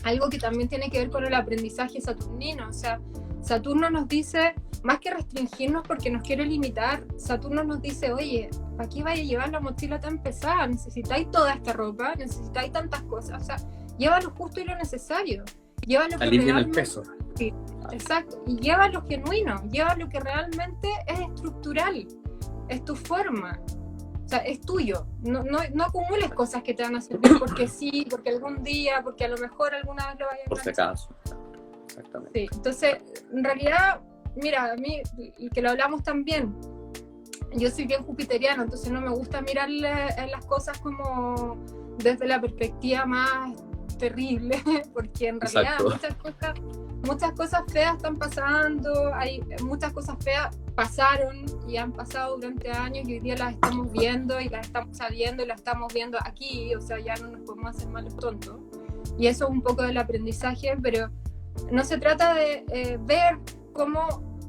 Speaker 2: Algo que también tiene que ver con el aprendizaje saturnino. O sea, Saturno nos dice, más que restringirnos porque nos quiere limitar, Saturno nos dice, oye, ¿para qué vaya a llevar la mochila tan pesada? ¿Necesitáis toda esta ropa? ¿Necesitáis tantas cosas? O sea, lleva lo justo y lo necesario. Lleva lo que
Speaker 1: alivien el peso.
Speaker 2: Sí, exacto. Y lleva lo genuino, lleva lo que realmente es estructural, es tu forma. O sea, es tuyo. No acumules cosas que te van a servir porque sí, porque algún día, porque a lo mejor alguna vez lo vayas a
Speaker 1: por si acaso. Exactamente.
Speaker 2: Sí, entonces, en realidad, mira, a mí, que lo hablamos también, yo soy bien jupiteriano, entonces no me gusta mirarle las cosas como desde la perspectiva más terrible, porque en realidad muchas cosas feas están pasando, hay muchas cosas feas pasaron y han pasado durante años y hoy día las estamos viendo y las estamos sabiendo y las estamos viendo aquí, o sea, ya no nos podemos hacer malos tontos. Y eso es un poco del aprendizaje, pero no se trata de ver cómo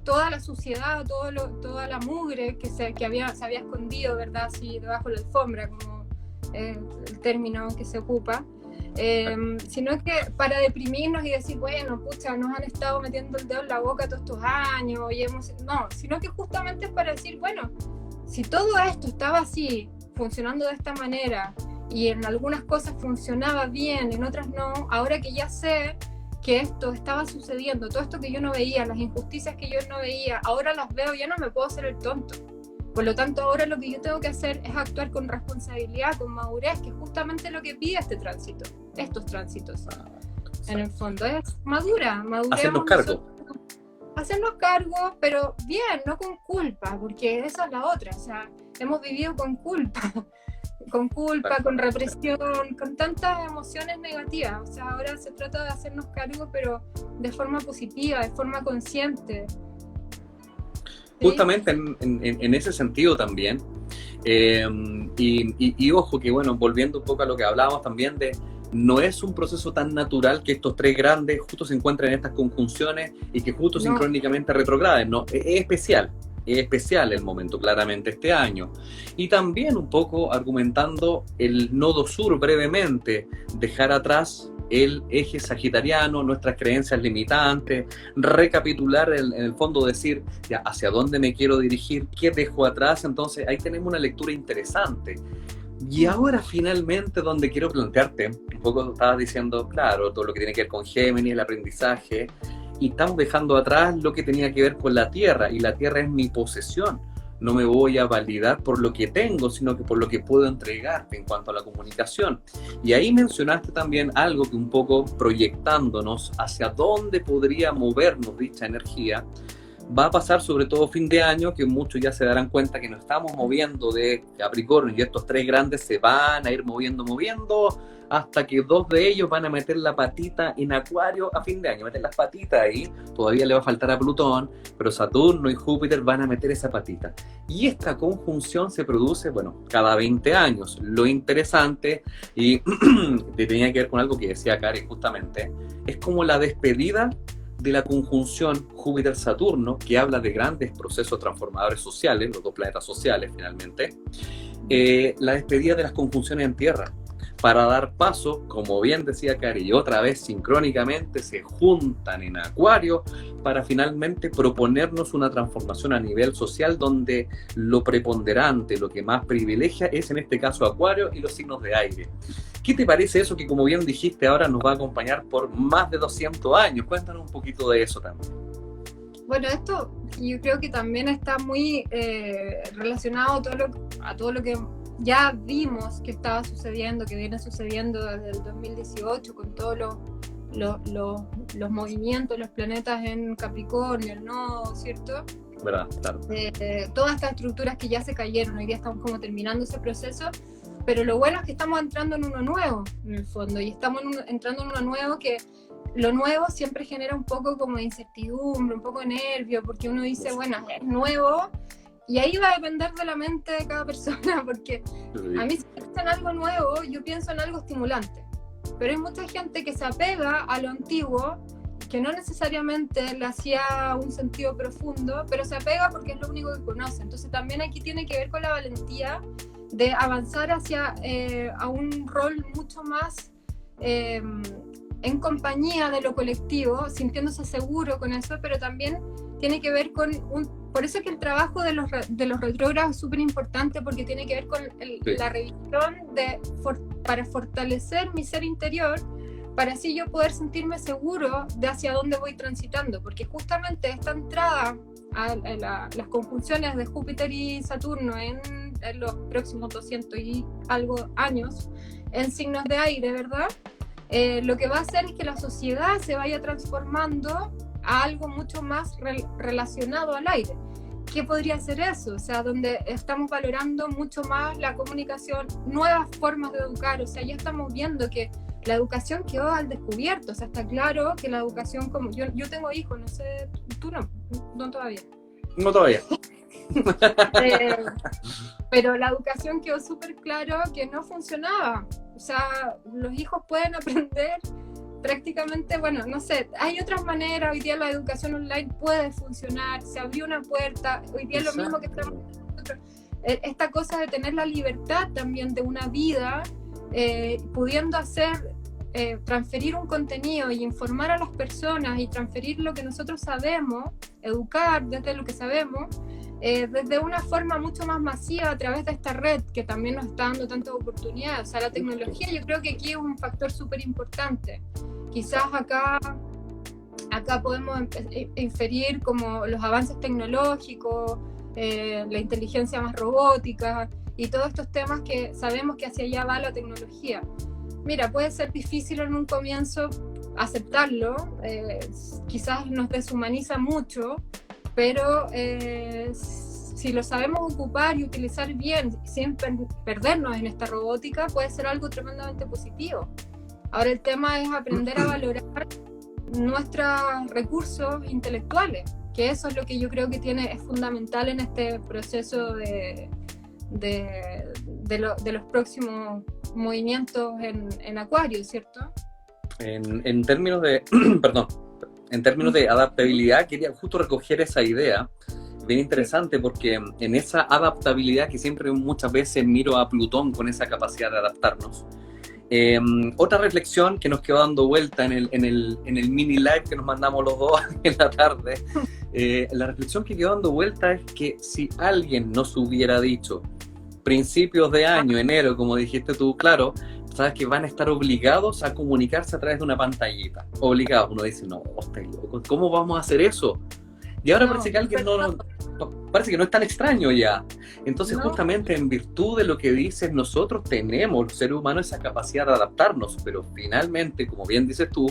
Speaker 2: toda la suciedad, toda la mugre que se había escondido, ¿verdad? Así debajo de la alfombra, como el término que se ocupa. Sino que para deprimirnos y decir, bueno, pucha, nos han estado metiendo el dedo en la boca todos estos años, no, sino que justamente es para decir, bueno, si todo esto estaba así, funcionando de esta manera, y en algunas cosas funcionaba bien, en otras no, ahora que ya sé que esto estaba sucediendo, todo esto que yo no veía, las injusticias que yo no veía, ahora las veo, ya no me puedo hacer el tonto. Por lo tanto, ahora lo que yo tengo que hacer es actuar con responsabilidad, con madurez, que es justamente lo que pide este tránsito, estos tránsitos. En el fondo es madurez.
Speaker 1: Hacernos cargo.
Speaker 2: Hacernos cargo, pero bien, no con culpa, porque esa es la otra. O sea, hemos vivido con culpa, con represión, con tantas emociones negativas. O sea, ahora se trata de hacernos cargo, pero de forma positiva, de forma consciente.
Speaker 1: Justamente en ese sentido también, y ojo que bueno, volviendo un poco a lo que hablábamos también de, no es un proceso tan natural que estos tres grandes justo se encuentren en estas conjunciones y que justo sincrónicamente retrograden, no, es especial el momento claramente este año. Y también un poco argumentando el nodo sur brevemente, dejar atrás el eje sagitariano, nuestras creencias limitantes, recapitular en el fondo, decir ya hacia dónde me quiero dirigir, qué dejo atrás. Entonces ahí tenemos una lectura interesante. Y ahora finalmente donde quiero plantearte, un poco estabas diciendo, claro, todo lo que tiene que ver con Géminis, el aprendizaje, y estamos dejando atrás lo que tenía que ver con la Tierra, y la Tierra es mi posesión. No me voy a validar por lo que tengo, sino que por lo que puedo entregarte en cuanto a la comunicación. Y ahí mencionaste también algo que un poco proyectándonos hacia dónde podría movernos dicha energía, va a pasar sobre todo fin de año, que muchos ya se darán cuenta que nos estamos moviendo de Capricornio y estos tres grandes se van a ir moviendo, hasta que dos de ellos van a meter la patita en Acuario a fin de año, meter las patitas ahí, todavía le va a faltar a Plutón, pero Saturno y Júpiter van a meter esa patita. Y esta conjunción se produce, bueno, cada 20 años. Lo interesante, y tenía que ver con algo que decía Karen justamente, es como la despedida de la conjunción Júpiter-Saturno, que habla de grandes procesos transformadores sociales, los dos planetas sociales finalmente, la despedida de las conjunciones en Tierra, para dar paso, como bien decía Cari, y otra vez sincrónicamente se juntan en Acuario para finalmente proponernos una transformación a nivel social donde lo preponderante, lo que más privilegia es en este caso Acuario y los signos de aire. ¿Qué te parece eso que, como bien dijiste, ahora nos va a acompañar por más de 200 años? Cuéntanos un poquito de eso también.
Speaker 2: Bueno, esto yo creo que también está muy relacionado a todo lo que ya vimos que estaba sucediendo, que viene sucediendo desde el 2018 con todos los movimientos, los planetas en Capricornio, el nodo, ¿cierto?
Speaker 1: ¿Verdad? Claro.
Speaker 2: Todas estas estructuras que ya se cayeron, hoy día estamos como terminando ese proceso, pero lo bueno es que estamos entrando en uno nuevo, en el fondo, y estamos entrando en uno nuevo que lo nuevo siempre genera un poco como de incertidumbre, un poco de nervio, porque uno dice, bueno, es nuevo, y ahí va a depender de la mente de cada persona, porque a mí si me pienso en algo nuevo, yo pienso en algo estimulante, pero hay mucha gente que se apega a lo antiguo, que no necesariamente le hacía un sentido profundo, pero se apega porque es lo único que conoce. Entonces también aquí tiene que ver con la valentía de avanzar hacia a un rol mucho más en compañía de lo colectivo, sintiéndose seguro con eso, pero también tiene que ver con por eso es que el trabajo de los retrógrados es súper importante, porque tiene que ver con la revisión para fortalecer mi ser interior, para así yo poder sentirme seguro de hacia dónde voy transitando, porque justamente esta entrada a las conjunciones de Júpiter y Saturno en los próximos 200 y algo años, en signos de aire, ¿verdad? Lo que va a hacer es que la sociedad se vaya transformando a algo mucho más relacionado al aire. ¿Qué podría ser eso? O sea, donde estamos valorando mucho más la comunicación, nuevas formas de educar. O sea, ya estamos viendo que la educación quedó al descubierto. O sea, está claro que la educación, como yo tengo hijos, no sé, tú no todavía.
Speaker 1: No todavía.
Speaker 2: Pero la educación quedó súper claro que no funcionaba. O sea, los hijos pueden aprender prácticamente, bueno, no sé, hay otras maneras. Hoy día la educación online puede funcionar, se abrió una puerta. Hoy día es lo mismo que estamos nosotros. Esta cosa de tener la libertad también de una vida, pudiendo hacer, transferir un contenido y informar a las personas y transferir lo que nosotros sabemos, educar desde lo que sabemos, desde una forma mucho más masiva a través de esta red que también nos está dando tantas oportunidades. O sea, la tecnología yo creo que aquí es un factor súper importante. Quizás acá podemos inferir como los avances tecnológicos, la inteligencia más robótica y todos estos temas que sabemos que hacia allá va la tecnología. Mira, puede ser difícil en un comienzo aceptarlo, quizás nos deshumaniza mucho, pero si lo sabemos ocupar y utilizar bien, sin perdernos en esta robótica, puede ser algo tremendamente positivo. Ahora el tema es aprender a valorar nuestros recursos intelectuales, que eso es lo que yo creo que es fundamental en este proceso de los próximos movimientos en Acuario, ¿cierto?
Speaker 1: En términos de, perdón, en términos de adaptabilidad, quería justo recoger esa idea, bien interesante, porque en esa adaptabilidad que siempre muchas veces miro a Plutón con esa capacidad de adaptarnos. Otra reflexión que nos quedó dando vuelta en el mini live que nos mandamos los dos en la tarde, la reflexión que quedó dando vuelta es que si alguien nos hubiera dicho principios de año, enero, como dijiste tú, claro, sabes que van a estar obligados a comunicarse a través de una pantallita, obligados, uno dice, no, estáis locos, ¿cómo vamos a hacer eso? Y ahora parece que alguien parece que no es tan extraño ya. Entonces, justamente en virtud de lo que dices, nosotros tenemos, los seres humanos, esa capacidad de adaptarnos, pero finalmente, como bien dices tú,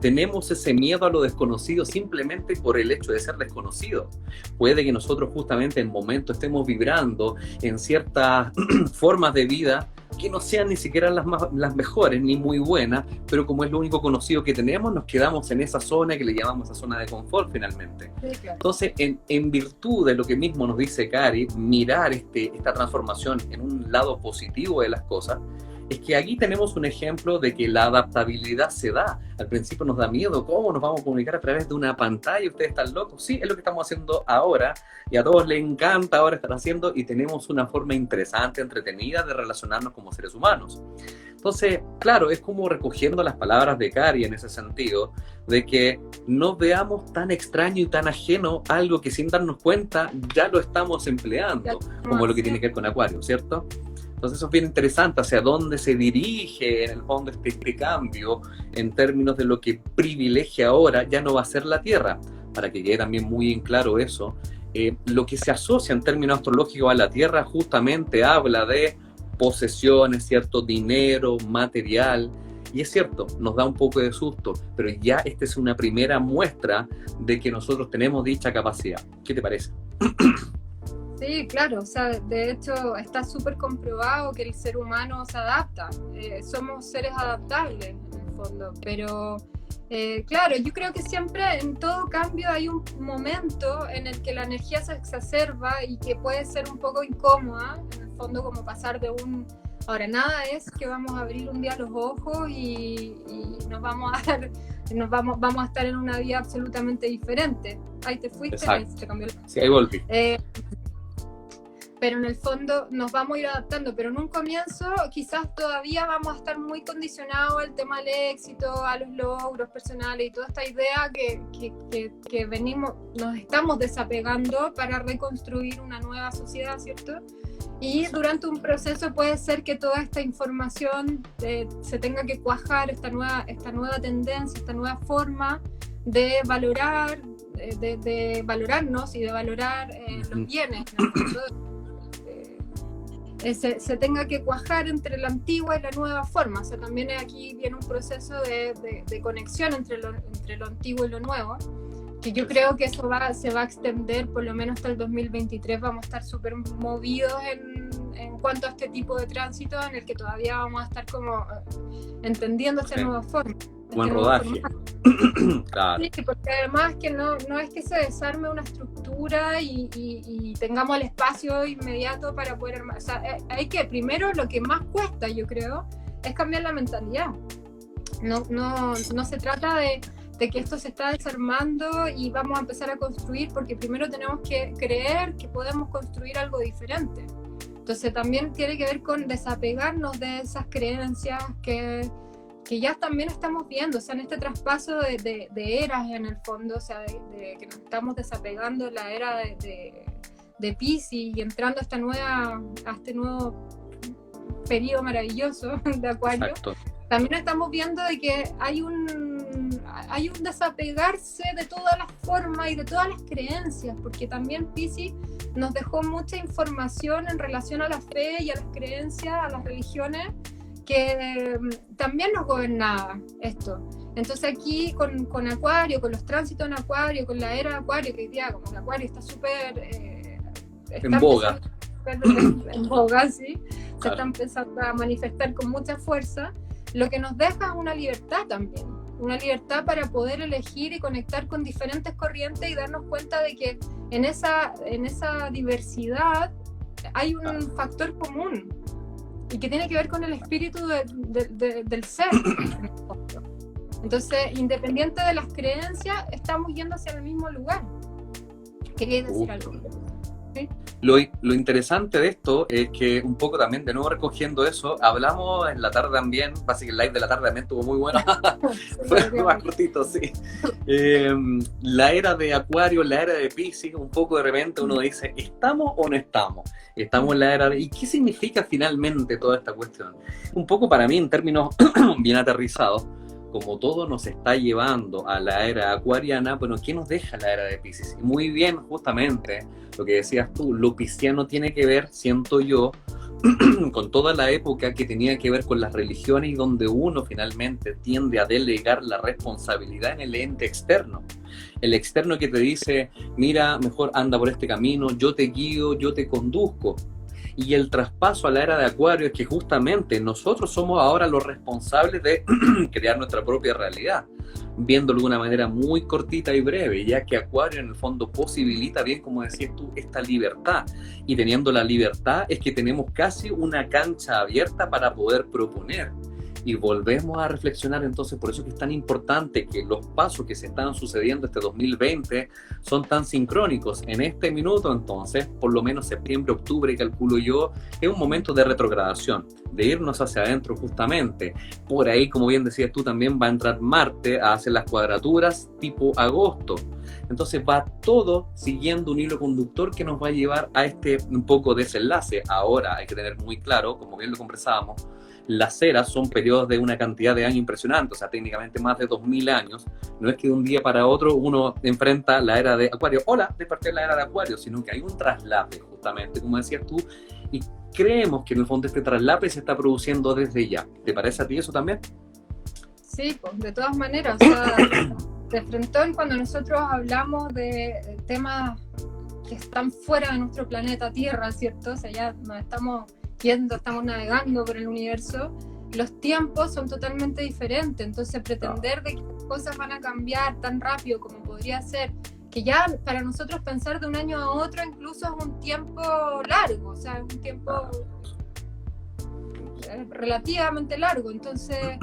Speaker 1: tenemos ese miedo a lo desconocido simplemente por el hecho de ser desconocido. Puede que nosotros justamente en momentos estemos vibrando en ciertas formas de vida que no sean ni siquiera las mejores ni muy buenas, pero como es lo único conocido que tenemos, nos quedamos en esa zona que le llamamos esa zona de confort finalmente. Sí, claro. Entonces, en virtud de lo que mismo nos dice Cari, mirar esta transformación en un lado positivo de las cosas, es que aquí tenemos un ejemplo de que la adaptabilidad se da. Al principio nos da miedo, ¿cómo nos vamos a comunicar a través de una pantalla? ¿Ustedes están locos? Sí, es lo que estamos haciendo ahora y a todos les encanta ahora estar haciendo y tenemos una forma interesante, entretenida de relacionarnos como seres humanos. Entonces, claro, es como recogiendo las palabras de Cari en ese sentido, de que no veamos tan extraño y tan ajeno algo que sin darnos cuenta ya lo estamos empleando, como lo que tiene que ver con Acuario, ¿cierto? Entonces eso es bien interesante, hacia dónde se dirige en el fondo este cambio en términos de lo que privilegia ahora ya no va a ser la Tierra, para que quede también muy en claro eso. Lo que se asocia en términos astrológicos a la Tierra justamente habla de posesiones, cierto, dinero, material, y es cierto, nos da un poco de susto, pero ya esta es una primera muestra de que nosotros tenemos dicha capacidad. ¿Qué te parece?
Speaker 2: Sí, claro, o sea, de hecho está súper comprobado que el ser humano se adapta, somos seres adaptables en el fondo, pero claro, yo creo que siempre en todo cambio hay un momento en el que la energía se exacerba y que puede ser un poco incómoda, en el fondo como pasar de un... Ahora, nada es que vamos a abrir un día los ojos y nos vamos a dar... vamos a estar en una vida absolutamente diferente. Ahí te fuiste, ahí te cambió el...
Speaker 1: Sí, ahí volví.
Speaker 2: pero en el fondo nos vamos a ir adaptando, pero en un comienzo quizás todavía vamos a estar muy condicionados al tema del éxito, a los logros personales y toda esta idea que venimos, nos estamos desapegando para reconstruir una nueva sociedad, ¿cierto? Y durante un proceso puede ser que toda esta información se tenga que cuajar, esta nueva tendencia, esta nueva forma de valorar, de valorarnos y de valorar los bienes, ¿no? Se tenga que cuajar entre la antigua y la nueva forma. O sea, también aquí viene un proceso de conexión entre lo antiguo y lo nuevo, que yo creo que eso se va a extender por lo menos hasta el 2023. Vamos a estar súper movidos en cuanto a este tipo de tránsito, en el que todavía vamos a estar como entendiendo esta nueva forma.
Speaker 1: Buen rodaje. Claro.
Speaker 2: Sí, porque además que no es que se desarme una estructura y tengamos el espacio inmediato para poder armar. O sea, hay que, primero, lo que más cuesta, yo creo, es cambiar la mentalidad. No se trata de que esto se está desarmando y vamos a empezar a construir, porque primero tenemos que creer que podemos construir algo diferente. Entonces también tiene que ver con desapegarnos de esas creencias que ya también estamos viendo, o sea, en este traspaso de eras en el fondo, o sea, de que nos estamos desapegando de la era de Piscis y entrando a este nuevo periodo maravilloso de Acuario.
Speaker 1: Exacto.
Speaker 2: También estamos viendo de que hay un desapegarse de todas las formas y de todas las creencias, porque también Piscis nos dejó mucha información en relación a la fe y a las creencias, a las religiones, que también nos gobernaba esto. Entonces aquí con Acuario, con los tránsitos en Acuario, con la era de Acuario, que hoy día como el Acuario está súper...
Speaker 1: en boga.
Speaker 2: En boga, sí.
Speaker 1: Claro.
Speaker 2: Se está empezando a manifestar con mucha fuerza. Lo que nos deja es una libertad también. Una libertad para poder elegir y conectar con diferentes corrientes y darnos cuenta de que en esa diversidad hay un factor común y que tiene que ver con el espíritu del ser. Entonces, independiente de las creencias, estamos yendo hacia el mismo lugar. ¿Querías decir algo? ¿Sí?
Speaker 1: Lo interesante de esto es que un poco también, de nuevo recogiendo eso, hablamos en la tarde también, pasa que el live de la tarde también estuvo muy bueno, fue más cortito, sí. La era de Acuario, la era de Piscis, un poco de repente uno dice, ¿estamos o no estamos? Estamos en la era de... ¿Y qué significa finalmente toda esta cuestión? Un poco para mí, en términos bien aterrizados, como todo nos está llevando a la era acuariana, bueno, ¿qué nos deja la era de Piscis? Y muy bien, justamente, lo que decías tú, lo pisciano tiene que ver, siento yo, con toda la época que tenía que ver con las religiones y donde uno finalmente tiende a delegar la responsabilidad en el ente externo. El externo que te dice, mira, mejor anda por este camino, yo te guío, yo te conduzco. Y el traspaso a la era de Acuario es que justamente nosotros somos ahora los responsables de crear nuestra propia realidad, viéndolo de una manera muy cortita y breve, ya que Acuario en el fondo posibilita, bien como decías tú, esta libertad. Y teniendo la libertad es que tenemos casi una cancha abierta para poder proponer. Y volvemos a reflexionar entonces, por eso que es tan importante que los pasos que se están sucediendo este 2020 son tan sincrónicos. En este minuto entonces, por lo menos septiembre, octubre, calculo yo, es un momento de retrogradación, de irnos hacia adentro justamente. Por ahí, como bien decías tú, también va a entrar Marte a hacer las cuadraturas tipo agosto. Entonces va todo siguiendo un hilo conductor que nos va a llevar a este un poco desenlace. Ahora hay que tener muy claro, como bien lo conversábamos, las eras son periodos de una cantidad de años impresionante, o sea, técnicamente más de 2000 años. No es que de un día para otro uno enfrenta la era de Acuario, hola, desperté en la era de Acuario, sino que hay un traslape, justamente, como decías tú, y creemos que en el fondo este traslape se está produciendo desde ya. ¿Te parece a ti eso también?
Speaker 2: Sí, pues, de todas maneras, o sea, de frentón, cuando nosotros hablamos de temas que están fuera de nuestro planeta Tierra, ¿cierto? O sea, ya nos estamos yendo, estamos navegando por el universo, los tiempos son totalmente diferentes, entonces pretender de que las cosas van a cambiar tan rápido como podría ser, que ya para nosotros pensar de un año a otro incluso es un tiempo largo, o sea, es un tiempo relativamente largo, entonces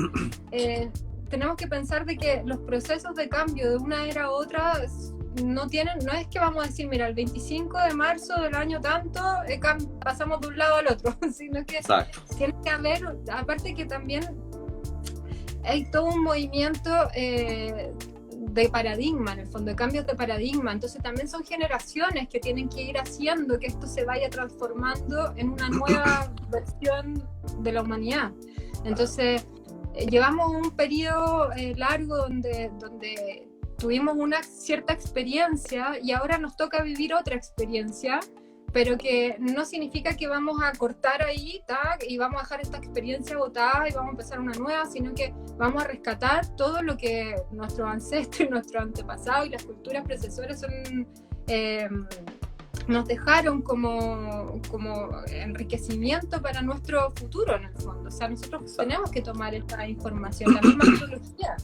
Speaker 2: tenemos que pensar de que los procesos de cambio de una era a otra no es que vamos a decir, mira, el 25 de marzo del año tanto pasamos de un lado al otro, sino que
Speaker 1: Exacto.
Speaker 2: tiene que haber, aparte que también hay todo un movimiento de paradigma, en el fondo, de cambios de paradigma. Entonces también son generaciones que tienen que ir haciendo que esto se vaya transformando en una nueva versión de la humanidad. Entonces llevamos un periodo largo donde tuvimos una cierta experiencia y ahora nos toca vivir otra experiencia, pero que no significa que vamos a cortar ahí y vamos a dejar esta experiencia botada y vamos a empezar una nueva, sino que vamos a rescatar todo lo que nuestros ancestros, nuestros antepasados y las culturas predecesoras nos dejaron como enriquecimiento para nuestro futuro, en el fondo. O sea, nosotros tenemos que tomar esta información, la misma astrología.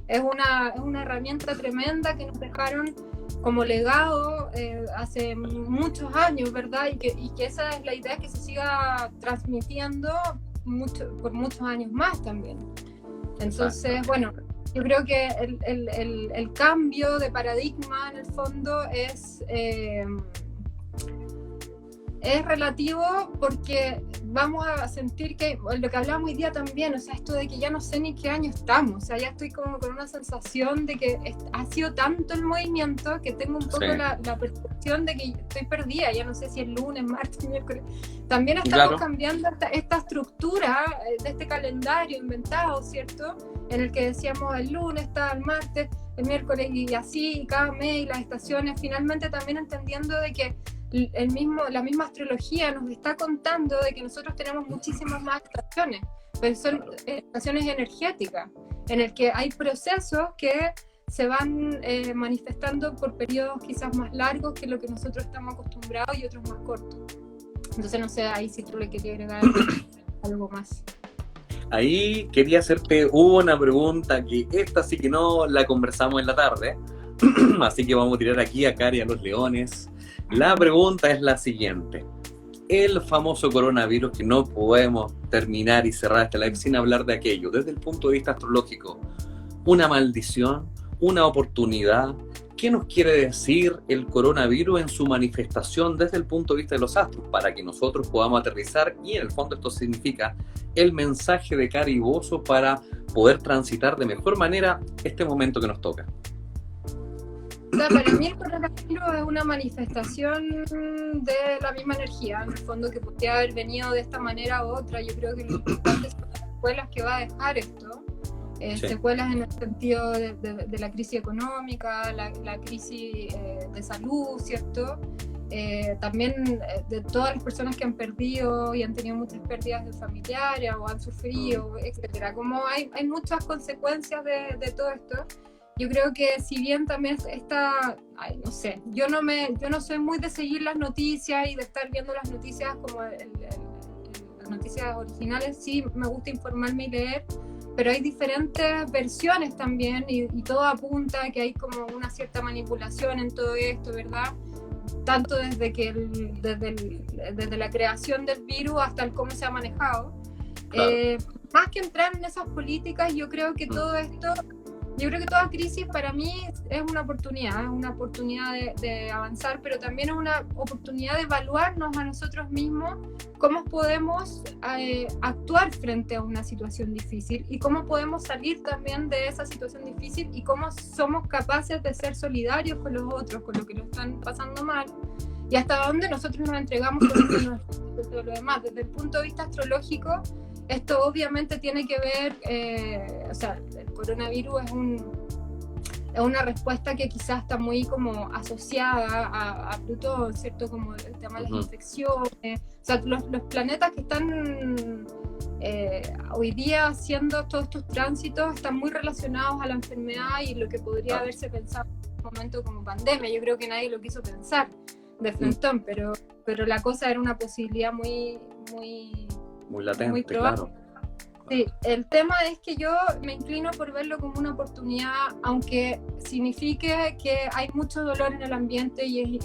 Speaker 2: Es una herramienta tremenda que nos dejaron como legado hace muchos años, ¿verdad? Y que esa es la idea, que se siga transmitiendo por muchos años más también. Entonces, bueno, yo creo que el cambio de paradigma en el fondo es relativo, porque vamos a sentir que, lo que hablábamos hoy día también, o sea, esto de que ya no sé ni qué año estamos, o sea, ya estoy como con una sensación de que ha sido tanto el movimiento que tengo un poco la percepción de que estoy perdida, ya no sé si es lunes, martes, miércoles. También estamos cambiando esta estructura de este calendario inventado, ¿cierto? En el que decíamos el lunes, está el martes, el miércoles y así, y cada mes y las estaciones, finalmente también entendiendo de que la misma astrología nos está contando de que nosotros tenemos muchísimas más estaciones, pero son estaciones energéticas, en el que hay procesos que se van manifestando por periodos quizás más largos que lo que nosotros estamos acostumbrados y otros más cortos. Entonces no sé, ahí si tú le querías agregar algo más.
Speaker 1: Ahí quería hacerte una pregunta, que esta sí que no la conversamos en la tarde, así que vamos a tirar aquí a Cari a los leones. La pregunta es la siguiente: el famoso coronavirus, que no podemos terminar y cerrar este live sin hablar de aquello, desde el punto de vista astrológico, ¿una maldición? ¿Una oportunidad? ¿Qué nos quiere decir el coronavirus en su manifestación desde el punto de vista de los astros, para que nosotros podamos aterrizar? Y en el fondo esto significa el mensaje de Cari Bozzo para poder transitar de mejor manera este momento que nos toca.
Speaker 2: O sea, para mí el coronavirus es una manifestación de la misma energía, en el fondo, que podría haber venido de esta manera u otra. Yo creo que lo importante son las secuelas que va a dejar esto. Secuelas en el sentido de la crisis económica, la crisis de salud, ¿cierto? También de todas las personas que han perdido y han tenido muchas pérdidas de familiares o han sufrido, etcétera. Como hay muchas consecuencias de todo esto. Yo creo que si bien también no sé, yo no soy muy de seguir las noticias y de estar viendo las noticias como las noticias originales. Sí me gusta informarme y leer, pero hay diferentes versiones también y todo apunta a que hay como una cierta manipulación en todo esto, ¿verdad? Tanto desde la creación del virus hasta el cómo se ha manejado. Claro. Más que entrar en esas políticas, yo creo que toda crisis para mí es una oportunidad de avanzar, pero también es una oportunidad de evaluarnos a nosotros mismos, cómo podemos actuar frente a una situación difícil y cómo podemos salir también de esa situación difícil y cómo somos capaces de ser solidarios con los otros, con los que lo están pasando mal, y hasta dónde nosotros nos entregamos con todo lo demás. Desde el punto de vista astrológico, esto obviamente tiene que ver, o sea, el coronavirus es una respuesta que quizás está muy como asociada a Plutón, ¿cierto? Como el tema de las infecciones. O sea, los planetas que están hoy día haciendo todos estos tránsitos están muy relacionados a la enfermedad y lo que podría haberse pensado en un momento como pandemia. Yo creo que nadie lo quiso pensar de frentón, pero la cosa era una posibilidad muy
Speaker 1: latente,
Speaker 2: muy claro. Sí, el tema es que yo me inclino por verlo como una oportunidad, aunque signifique que hay mucho dolor en el ambiente y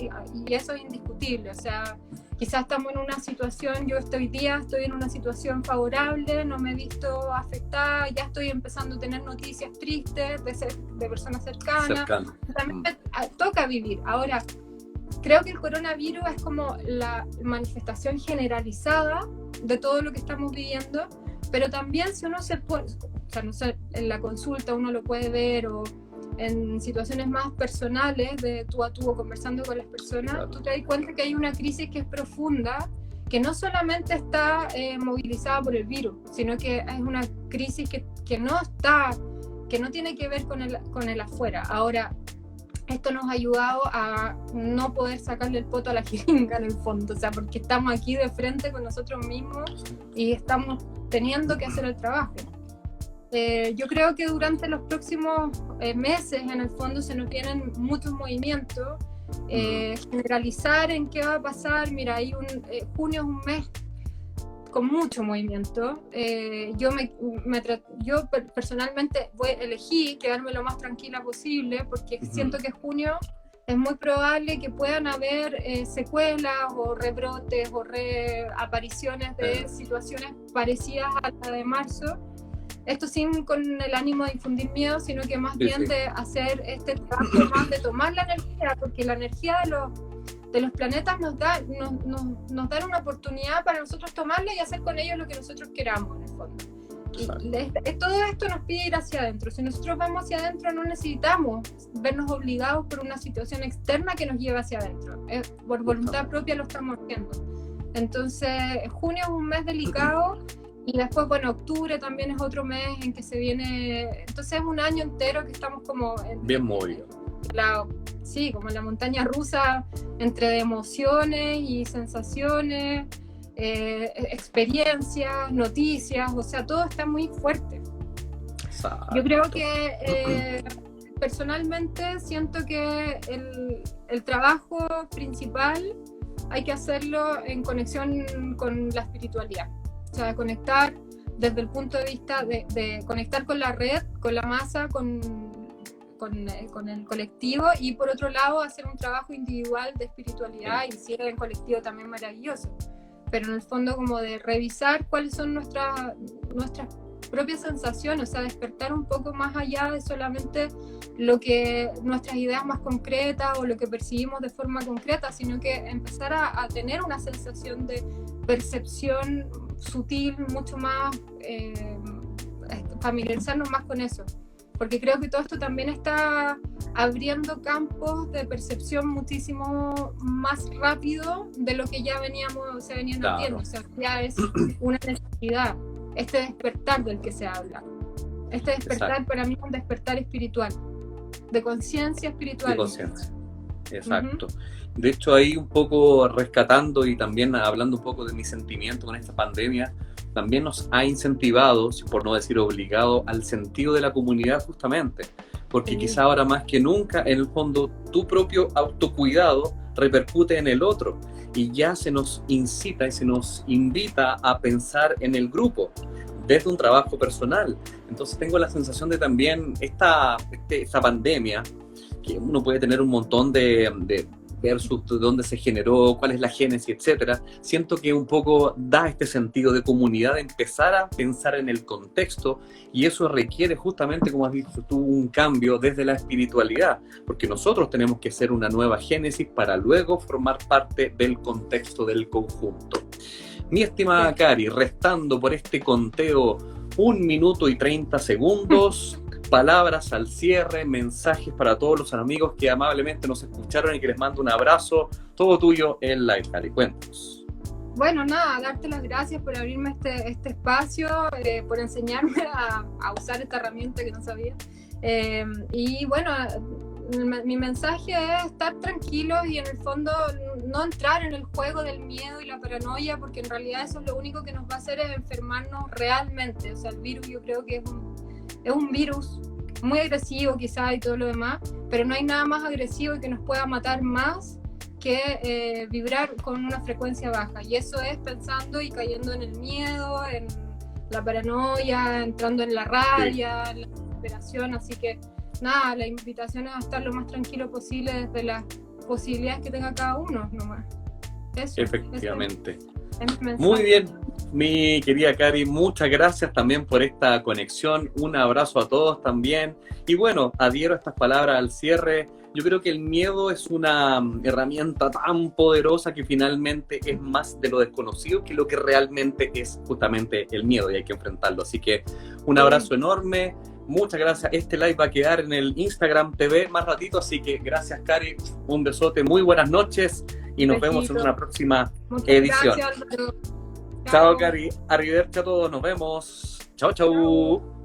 Speaker 2: eso es indiscutible. O sea, quizás estamos en una situación, yo hoy día estoy en una situación favorable, no me he visto afectada, ya estoy empezando a tener noticias tristes de personas cercanas. También me toca vivir. Ahora, creo que el coronavirus es como la manifestación generalizada de todo lo que estamos viviendo, pero también si uno se pone, o sea, no sé, en la consulta uno lo puede ver, o en situaciones más personales de tú a tú conversando con las personas, claro, tú te das cuenta que hay una crisis que es profunda, que no solamente está movilizada por el virus, sino que es una crisis que no tiene que ver con el afuera. Ahora, esto nos ha ayudado a no poder sacarle el poto a la jeringa en el fondo, o sea, porque estamos aquí de frente con nosotros mismos y estamos teniendo que hacer el trabajo. Yo creo que durante los próximos meses, en el fondo, se nos vienen muchos movimientos. Generalizar en qué va a pasar, mira, junio es un mes con mucho movimiento. Yo personalmente elegí quedarme lo más tranquila posible, porque siento que junio es muy probable que puedan haber secuelas o rebrotes o reapariciones de situaciones parecidas a la de marzo. Esto sin con el ánimo de infundir miedo, sino que más bien de hacer este trabajo más de tomar la energía, porque la energía de los planetas nos da una oportunidad para nosotros tomarla y hacer con ellos lo que nosotros queramos, en el fondo. Y todo esto nos pide ir hacia adentro. Si nosotros vamos hacia adentro, no necesitamos vernos obligados por una situación externa que nos lleve hacia adentro. Por voluntad propia lo estamos haciendo. Entonces, junio es un mes delicado. Y después, bueno, octubre también es otro mes en que se viene... Entonces es un año entero que estamos como...
Speaker 1: bien movido.
Speaker 2: Sí, como en la montaña rusa, entre emociones y sensaciones, experiencias, noticias, o sea, todo está muy fuerte. Exacto. Yo creo que personalmente siento que el trabajo principal hay que hacerlo en conexión con la espiritualidad. O sea, conectar desde el punto de vista de conectar con la red, con la masa, con el colectivo, y por otro lado hacer un trabajo individual de espiritualidad, y si es en colectivo también maravilloso, pero en el fondo como de revisar cuáles son nuestras propias sensaciones, o sea, despertar un poco más allá de solamente nuestras ideas más concretas o lo que percibimos de forma concreta, sino que empezar a tener una sensación de percepción sutil, mucho más, familiarizarnos más con eso, porque creo que todo esto también está abriendo campos de percepción muchísimo más rápido de lo que ya se venían
Speaker 1: claro,
Speaker 2: haciendo, o sea, ya es una necesidad, este despertar del que se habla. Este despertar, exacto, para mí es un despertar espiritual, de conciencia espiritual.
Speaker 1: De conciencia, exacto. De hecho, ahí un poco rescatando y también hablando un poco de mi sentimiento con esta pandemia, también nos ha incentivado, por no decir obligado, al sentido de la comunidad justamente, porque quizá ahora más que nunca, en el fondo, tu propio autocuidado repercute en el otro, y ya se nos incita y se nos invita a pensar en el grupo, desde un trabajo personal. Entonces tengo la sensación de también esta pandemia, que uno puede tener un montón de versus de dónde se generó, cuál es la génesis, etcétera. Siento que un poco da este sentido de comunidad, de empezar a pensar en el contexto, y eso requiere justamente, como has dicho tú, un cambio desde la espiritualidad, porque nosotros tenemos que ser una nueva génesis para luego formar parte del contexto del conjunto. Mi estimada Cari, restando por este conteo 1 minuto y 30 segundos, palabras al cierre, mensajes para todos los amigos que amablemente nos escucharon y que les mando un abrazo, todo tuyo en live, Cari, cuéntanos.
Speaker 2: Bueno, nada, darte las gracias por abrirme este espacio, por enseñarme a usar esta herramienta que no sabía. Y bueno, mi mensaje es estar tranquilos y en el fondo no entrar en el juego del miedo y la paranoia, porque en realidad eso es lo único que nos va a hacer es enfermarnos realmente. O sea, el virus yo creo que es un virus muy agresivo quizá y todo lo demás, pero no hay nada más agresivo y que nos pueda matar más que vibrar con una frecuencia baja, y eso es pensando y cayendo en el miedo, en la paranoia, entrando en la rabia, en la desesperación. Así que nada, la invitación es a estar lo más tranquilo posible desde las posibilidades que tenga cada uno nomás. Eso,
Speaker 1: efectivamente.
Speaker 2: es mi mensaje.
Speaker 1: Muy bien, mi querida Cari, muchas gracias también por esta conexión. Un abrazo a todos también. Y bueno, adhiero a estas palabras al cierre. Yo creo que el miedo es una herramienta tan poderosa que finalmente es más de lo desconocido que lo que realmente es justamente el miedo y hay que enfrentarlo. Así que un abrazo enorme. Muchas gracias. Este live va a quedar en el Instagram TV más ratito, así que gracias, Cari. Un besote, muy buenas noches y nos vemos en una próxima edición.
Speaker 2: Gracias, Álvaro.
Speaker 1: Chao, Cari. Arrivederci a todos. Nos vemos. Chao, chao.